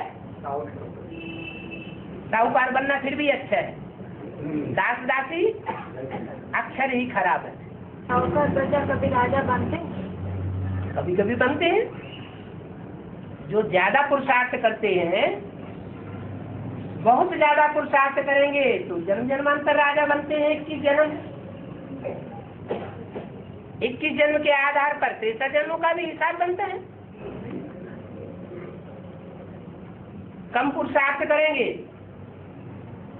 साहूकार बनना फिर भी अच्छा है, दास दासी अक्षर ही खराब है। साहूकार प्रजा कभी राजा बनते, कभी कभी बनते हैं। जो ज्यादा पुरुषार्थ करते हैं, बहुत ज्यादा पुरुषार्थ करेंगे तो जन्म जन्मांतर राजा बनते हैं। 21 जन्म के आधार पर 63 जन्मों का भी हिसाब बनता है। कम पुरुषार्थ करेंगे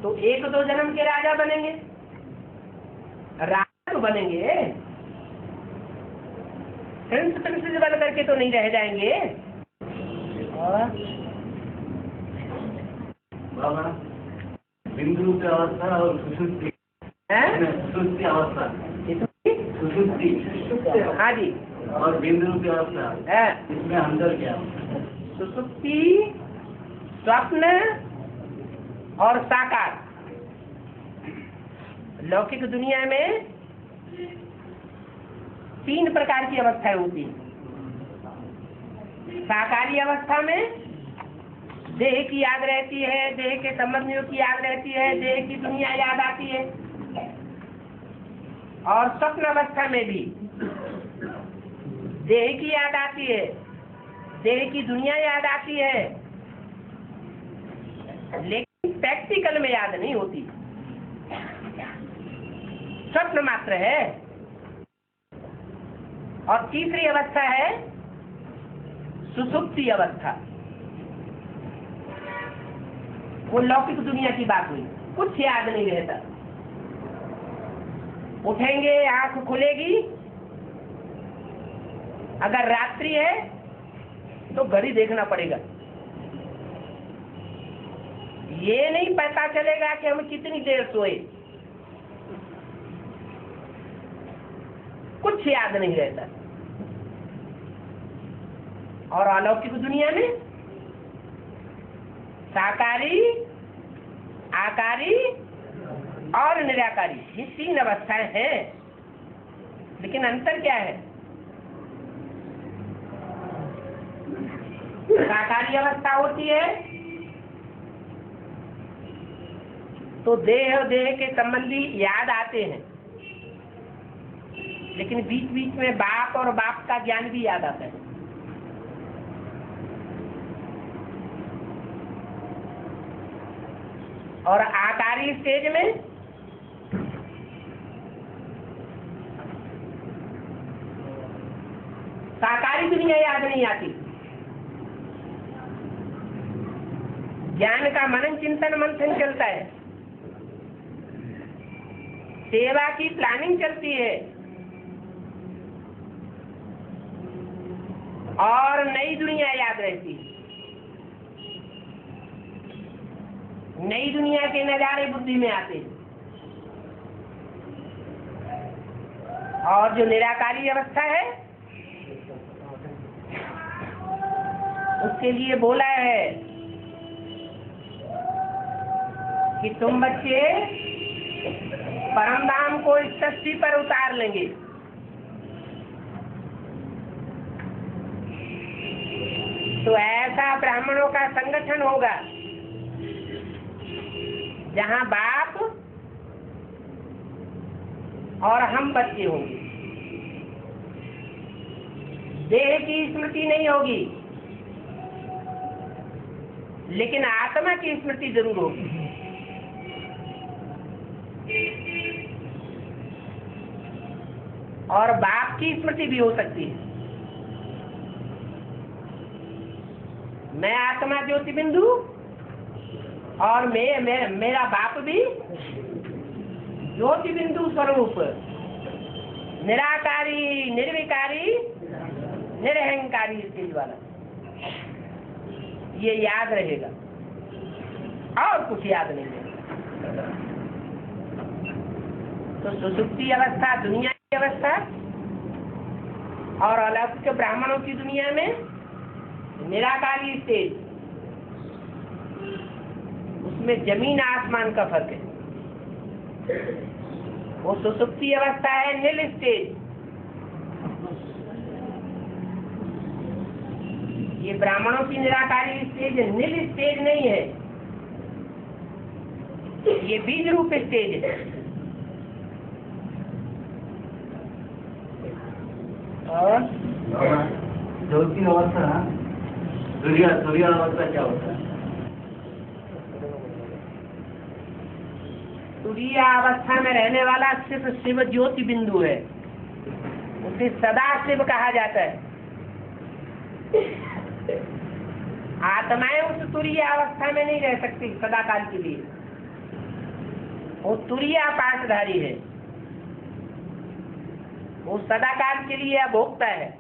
तो 1-2 जन्म के राजा बनेंगे। राजा तो बनेंगे, प्रिंस बन करके तो नहीं रह जाएंगे। बाबा बिंदु रूपी अवस्था और सुषुप्ति, सुषुप्ति अवस्था, सुषुप्ति हाँ जी, और बिंदु रूपी अवस्था है। इसमें अंतर क्या? सुषुप्ति, स्वप्न और साकार। लौकिक दुनिया में 3 प्रकार की अवस्थाएं होती हैं। साकारी अवस्था में देह की याद रहती है, देह के संबंधियों की याद रहती है, देह की दुनिया याद आती है। और स्वप्न अवस्था में भी देह की याद आती है, देह की दुनिया याद आती है, लेकिन प्रैक्टिकल में याद नहीं होती, स्वप्न मात्र है। और तीसरी अवस्था है सुषुप्ति अवस्था। वो लौकिक दुनिया की बात हुई, कुछ याद नहीं रहता। उठेंगे, आंख खुलेगी, अगर रात्रि है तो घड़ी देखना पड़ेगा। ये नहीं पता चलेगा कि हम कितनी देर सोए, कुछ याद नहीं रहता। और अलौकिक दुनिया में साकारी, आकारी और निराकारी, ये 3 अवस्थाएं हैं। लेकिन अंतर क्या है? साकारी अवस्था होती है तो देह और देह के संबंधी याद आते हैं, लेकिन बीच बीच में बाप और बाप का ज्ञान भी याद आता है। और आकारी स्टेज में साकारी दुनिया याद नहीं आती, ज्ञान का मनन चिंतन मंथन चलता है, सेवा की प्लानिंग चलती है और नई दुनिया याद रहती है। नई दुनिया के नजारे बुद्धि में आते हैं। और जो निराकारी अवस्था है उसके लिए बोला है कि तुम बच्चे परम धाम को इस सृष्टि पर उतार लेंगे। तो ऐसा ब्राह्मणों का संगठन होगा जहाँ बाप और हम बच्चे होंगे। देह की स्मृति नहीं होगी, लेकिन आत्मा की स्मृति जरूर होगी। और बाप की स्मृति भी हो सकती है। मैं आत्मा ज्योति बिंदु और मेरा बाप भी ज्योति बिंदु स्वरूप, निराकारी, निर्विकारी, निरहंकारी स्टेज वाला, ये याद रहेगा और कुछ याद नहीं रहेगा। तो सुषुप्ति अवस्था दुनिया की अवस्था और अलौकिक ब्राह्मणों की दुनिया में निराकारी स्टेज, उसमें जमीन आसमान का फर्क है। वो सुसुप्ति अवस्था है नील स्टेज, ये ब्राह्मणों की निराकारी स्टेज नील स्टेज नहीं है, ये बीज रूप स्टेज है। और ज्योति अवस्था, सूर्य अवस्था क्या होता है? तुरीय अवस्था में रहने वाला सिर्फ शिव ज्योति बिंदु है, उसे सदा शिव कहा जाता है। आत्माएं उस तुरीय अवस्था में नहीं रह सकती सदा काल के लिए, वो तुरीय पाशधारी है, वो सदा काल के लिए अभोक्ता है,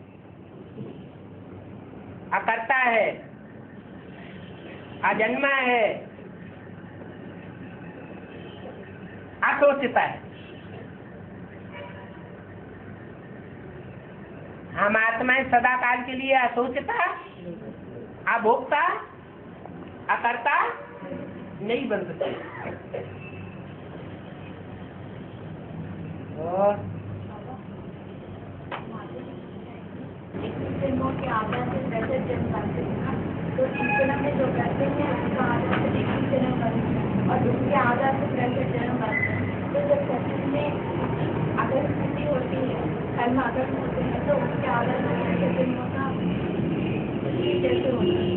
अकर्ता है, अजन्मा है, अशोचिता है। हम आत्माएं सदा काल के लिए अशोचिता, अभोक्ता, अकर्ता नहीं बन सकते। और जन्मों के आधार से वैसे जन्म बनते हैं, तो इस जन्म में जो करते हैं उसका आधार से एक जन्म बनते हैं और उसके आधार से वैसे जन्म बनते हैं। तो जब सचिव में अगर स्थिति होती है, कर्म अगर होते हैं, तो उसके आधार से वैसे जन्मों का जैसे होता है।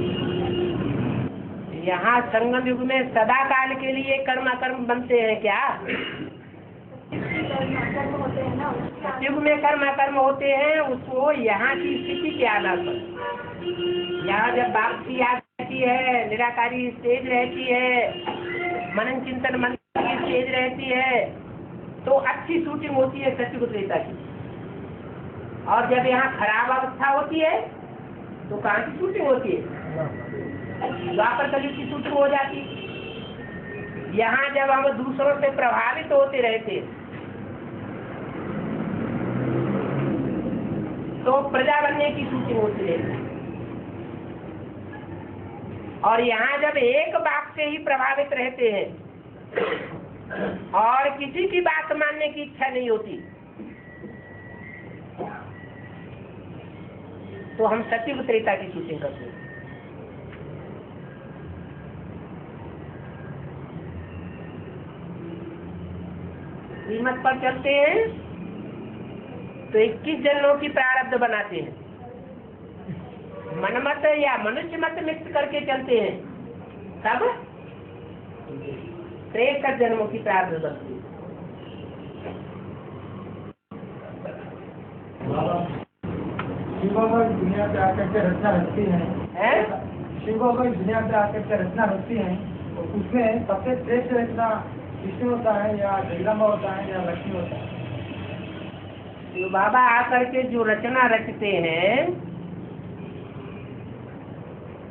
यहाँ संगम युग में सदा काल के लिए कर्म अकर्म बनते हैं क्या? कर्म होते हैं ना, युग में कर्म अकर्म होते हैं, उसको यहाँ की स्थिति के आधार पर। यहाँ जब बाप की याद रहती है, निराकारी स्टेज रहती है, मनन चिंतन मन की स्टेज रहती है, तो अच्छी शूटिंग होती है सत्युग त्रेता की। और जब यहाँ खराब अवस्था होती है तो कहाँ की शूटिंग होती है? द्वापर कलयुग की शूटिंग हो जाती। यहाँ जब हम दूसरों से प्रभावित होते रहते तो प्रजा बनने की शूटिंग होती है, और यहाँ जब एक बात से ही प्रभावित रहते हैं और किसी की बात मानने की इच्छा नहीं होती, तो हम सत्युग त्रेता की शूटिंग करते हैं। कीमत पर चलते हैं तो 21 जन्मों की प्रारब्ध बनाते हैं, मनमत या मनुष्य मत मिक्स करके चलते हैं, तब 63 जन्मों की प्रारब्ध बनती है। शिव अगर दुनिया पे आकर के रचना रचती है, शिव अगर दुनिया पे आकर के रचना रचती है, तो उसमें सबसे श्रेष्ठ रचना विष्णु होता है या जगदम्बा होता है या लक्ष्मी होता है? शिव बाबा आकर के जो रचना रचते हैं,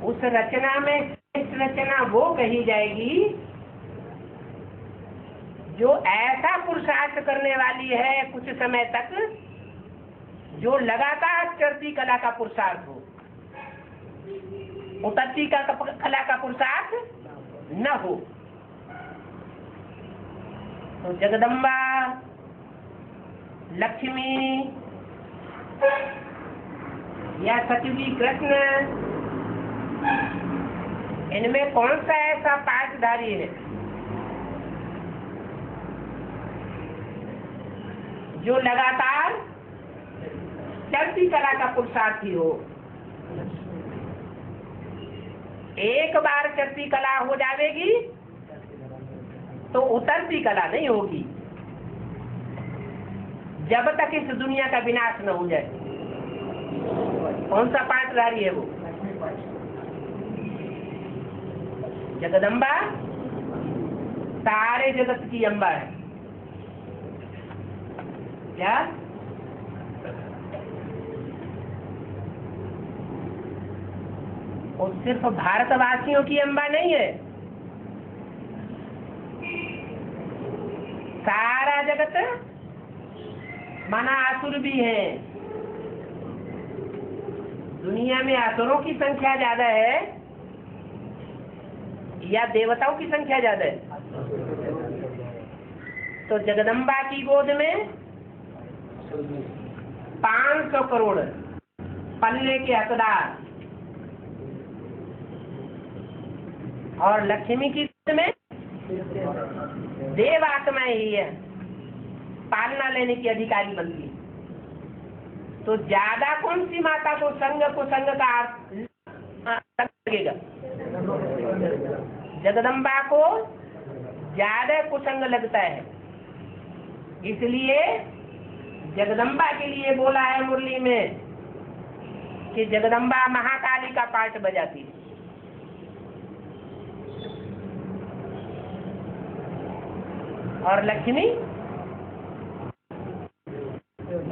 उस रचना में श्रेष्ठ रचना वो कही जाएगी जो ऐसा पुरुषार्थ करने वाली है कुछ समय तक, जो लगातार चढ़ती कला का पुरुषार्थ हो, उतरती कला का पुरुषार्थ न हो। तो जगदम्बा, लक्ष्मी या सतयुगी कृष्ण, इनमें कौन सा ऐसा पाठधारी है जो लगातार चढ़ती कला का पुरुषार्थी हो? एक बार चढ़ती कला हो जाएगी तो उतरती कला नहीं होगी, जब तक इस दुनिया का विनाश न हो जाए। कौन सा पाठधारी है वो? जगदम्बा सारे जगत की अम्बा है क्या? और सिर्फ भारतवासियों की अम्बा नहीं है, सारा जगत माना असुर भी है। दुनिया में असुरों की संख्या ज्यादा है, या देवताओं की संख्या ज्यादा है? तो जगदम्बा की गोद में 500 करोड़ पल्ले के हकदार, और लक्ष्मी की गोद में देव आत्माएं ही है, पालना लेने की अधिकारी बनती है। तो ज्यादा कौन सी माता को संग कुसंग का लगेगा? जगदम्बा को ज्यादा कुसंग लगता है, इसलिए जगदम्बा के लिए बोला है मुरली में कि जगदम्बा महाकाली का पार्ट बजाती है। और लक्ष्मी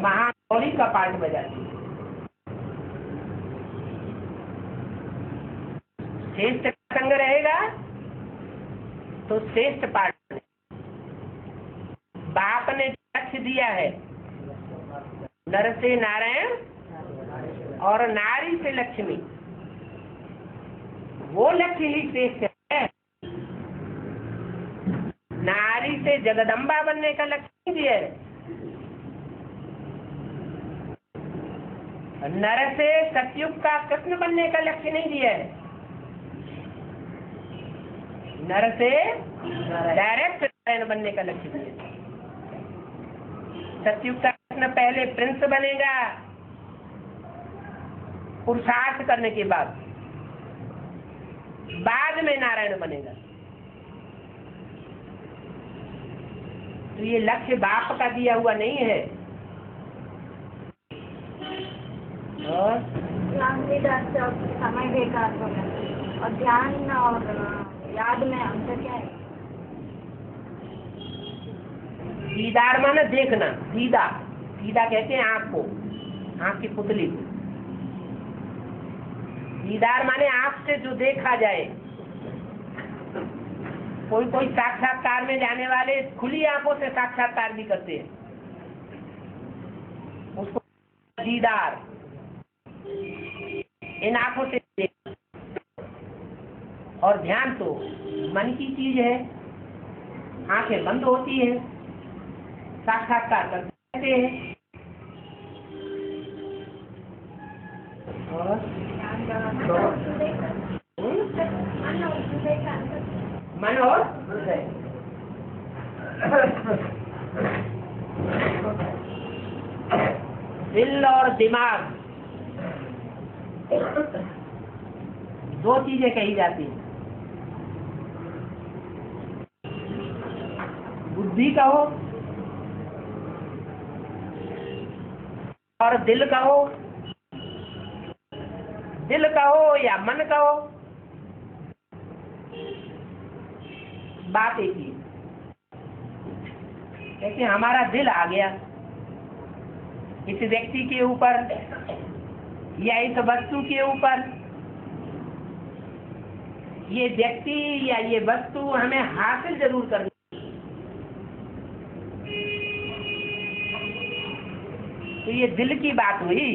महागौरी का पार्ट बजाती है। श्रेष्ठ संग रहेगा तो श्रेष्ठ पार्ट। बाप ने लक्ष्य दिया है नर से नारायण और नारी से लक्ष्मी, वो लक्ष्य ही श्रेष्ठ है। नारी से जगदम्बा बनने का लक्ष्य नहीं दिया है, नर से सतयुग का कृष्ण बनने का लक्ष्य नहीं दिया है, नर से डायरेक्ट नारायण बनने का लक्ष्य दिया है। सतयुग का कृष्ण पहले प्रिंस बनेगा पुरुषार्थ करने के बाद में नारायण बनेगा। तो ये लक्ष्य बाप का दिया हुआ नहीं है। और समय देगा और ध्यान और याद में अंतर क्या है? दीदार माने देखना, दीदा दीदा कहते हैं आँख को, आँख की पुतली को। दीदार माने आँख से जो देखा जाए। कोई कोई साक्षात्कार में जाने वाले खुली आंखों से साक्षात्कार भी करते हैं, उसको दीदार। इन आंखों से देख। और ध्यान तो मन की चीज है, आंखें बंद होती है, साक्षात्कार करते हैं। और मन और हृदय। दिल और दिमाग दो चीजें कही जाती हैं। बुद्धि कहो और दिल कहो, दिल कहो या मन कहो, बात एक ही। लेकिन हमारा दिल आ गया इस व्यक्ति के ऊपर या इस वस्तु के ऊपर। ये व्यक्ति या ये वस्तु हमें हासिल जरूर करनी। तो ये दिल की बात हुई,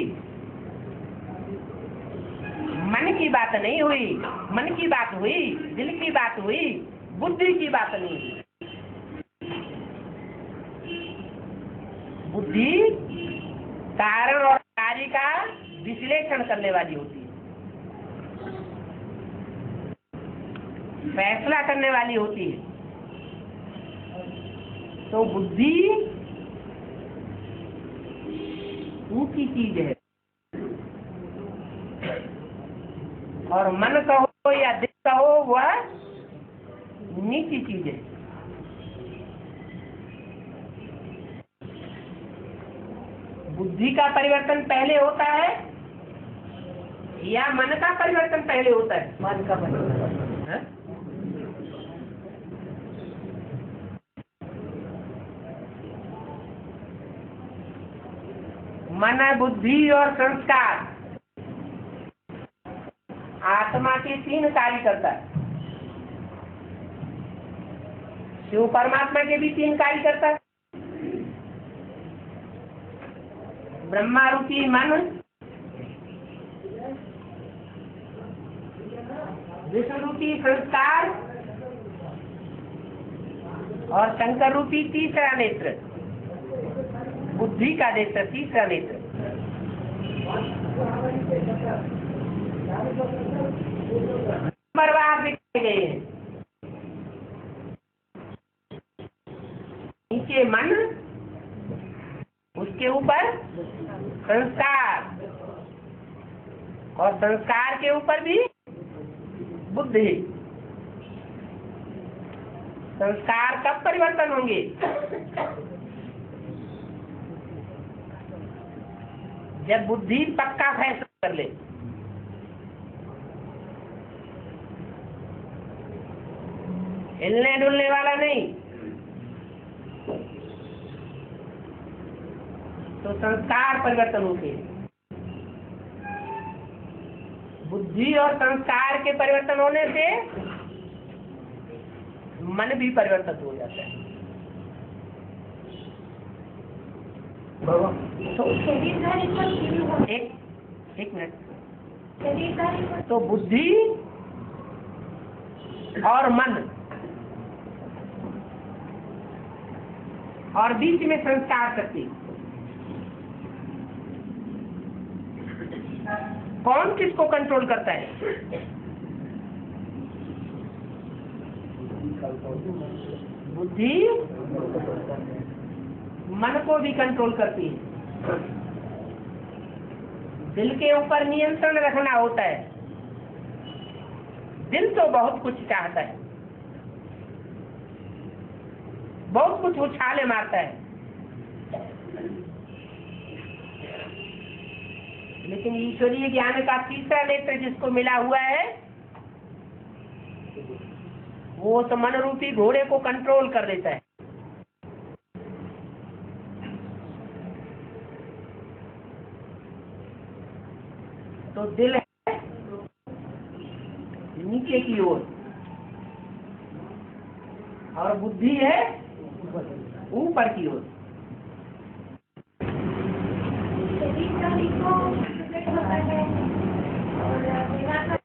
मन की बात नहीं हुई। मन की बात हुई, दिल की बात हुई, बुद्धि की बात नहीं हुई। बुद्धि कारण और कार्य का विश्लेषण करने वाली होती है, फैसला करने वाली होती है। तो बुद्धि ऊंची चीज है और मन कहो या दिल कहो वह नीची चीज है। बुद्धि का परिवर्तन पहले होता है या मन का परिवर्तन पहले होता है? मन का परिवर्तन। मन, बुद्धि और संस्कार आत्मा के 3 कार्य करता है। शिव परमात्मा के भी 3 कार्य करता है। ब्रह्मा रूपी मन, विष्णु रूपी संस्कार और शंकर रूपी तीसरा नेत्र, बुद्धि का नेत्र, तीसरा नेत्र। नंबरवार दिखाए गए हैं। नीचे मन, उसके ऊपर संस्कार, और संस्कार के ऊपर भी बुद्धि। संस्कार कब परिवर्तन होंगे? जब बुद्धि पक्का फैसला कर ले। हिलने डुलने वाला नहीं। तो संस्कार परिवर्तन होते हैं। बुद्धि और संस्कार के परिवर्तन होने से मन भी परिवर्तित हो जाता है। तो एक मिनट। तो बुद्धि और मन और बीच में संस्कार शक्ति, कौन किसको कंट्रोल करता है? बुद्धि मन को भी कंट्रोल करती है। दिल के ऊपर नियंत्रण रखना होता है। दिल तो बहुत कुछ चाहता है, बहुत कुछ उछाले मारता है, लेकिन ईश्वरीय ज्ञान का तीसरा नेत्र जिसको मिला हुआ है, वो तो मन रूपी घोड़े को कंट्रोल कर देता है। तो दिल है नीचे की ओर और बुद्धि है ऊपर की ओर। शरीर का भी तो होता है और दिमाग का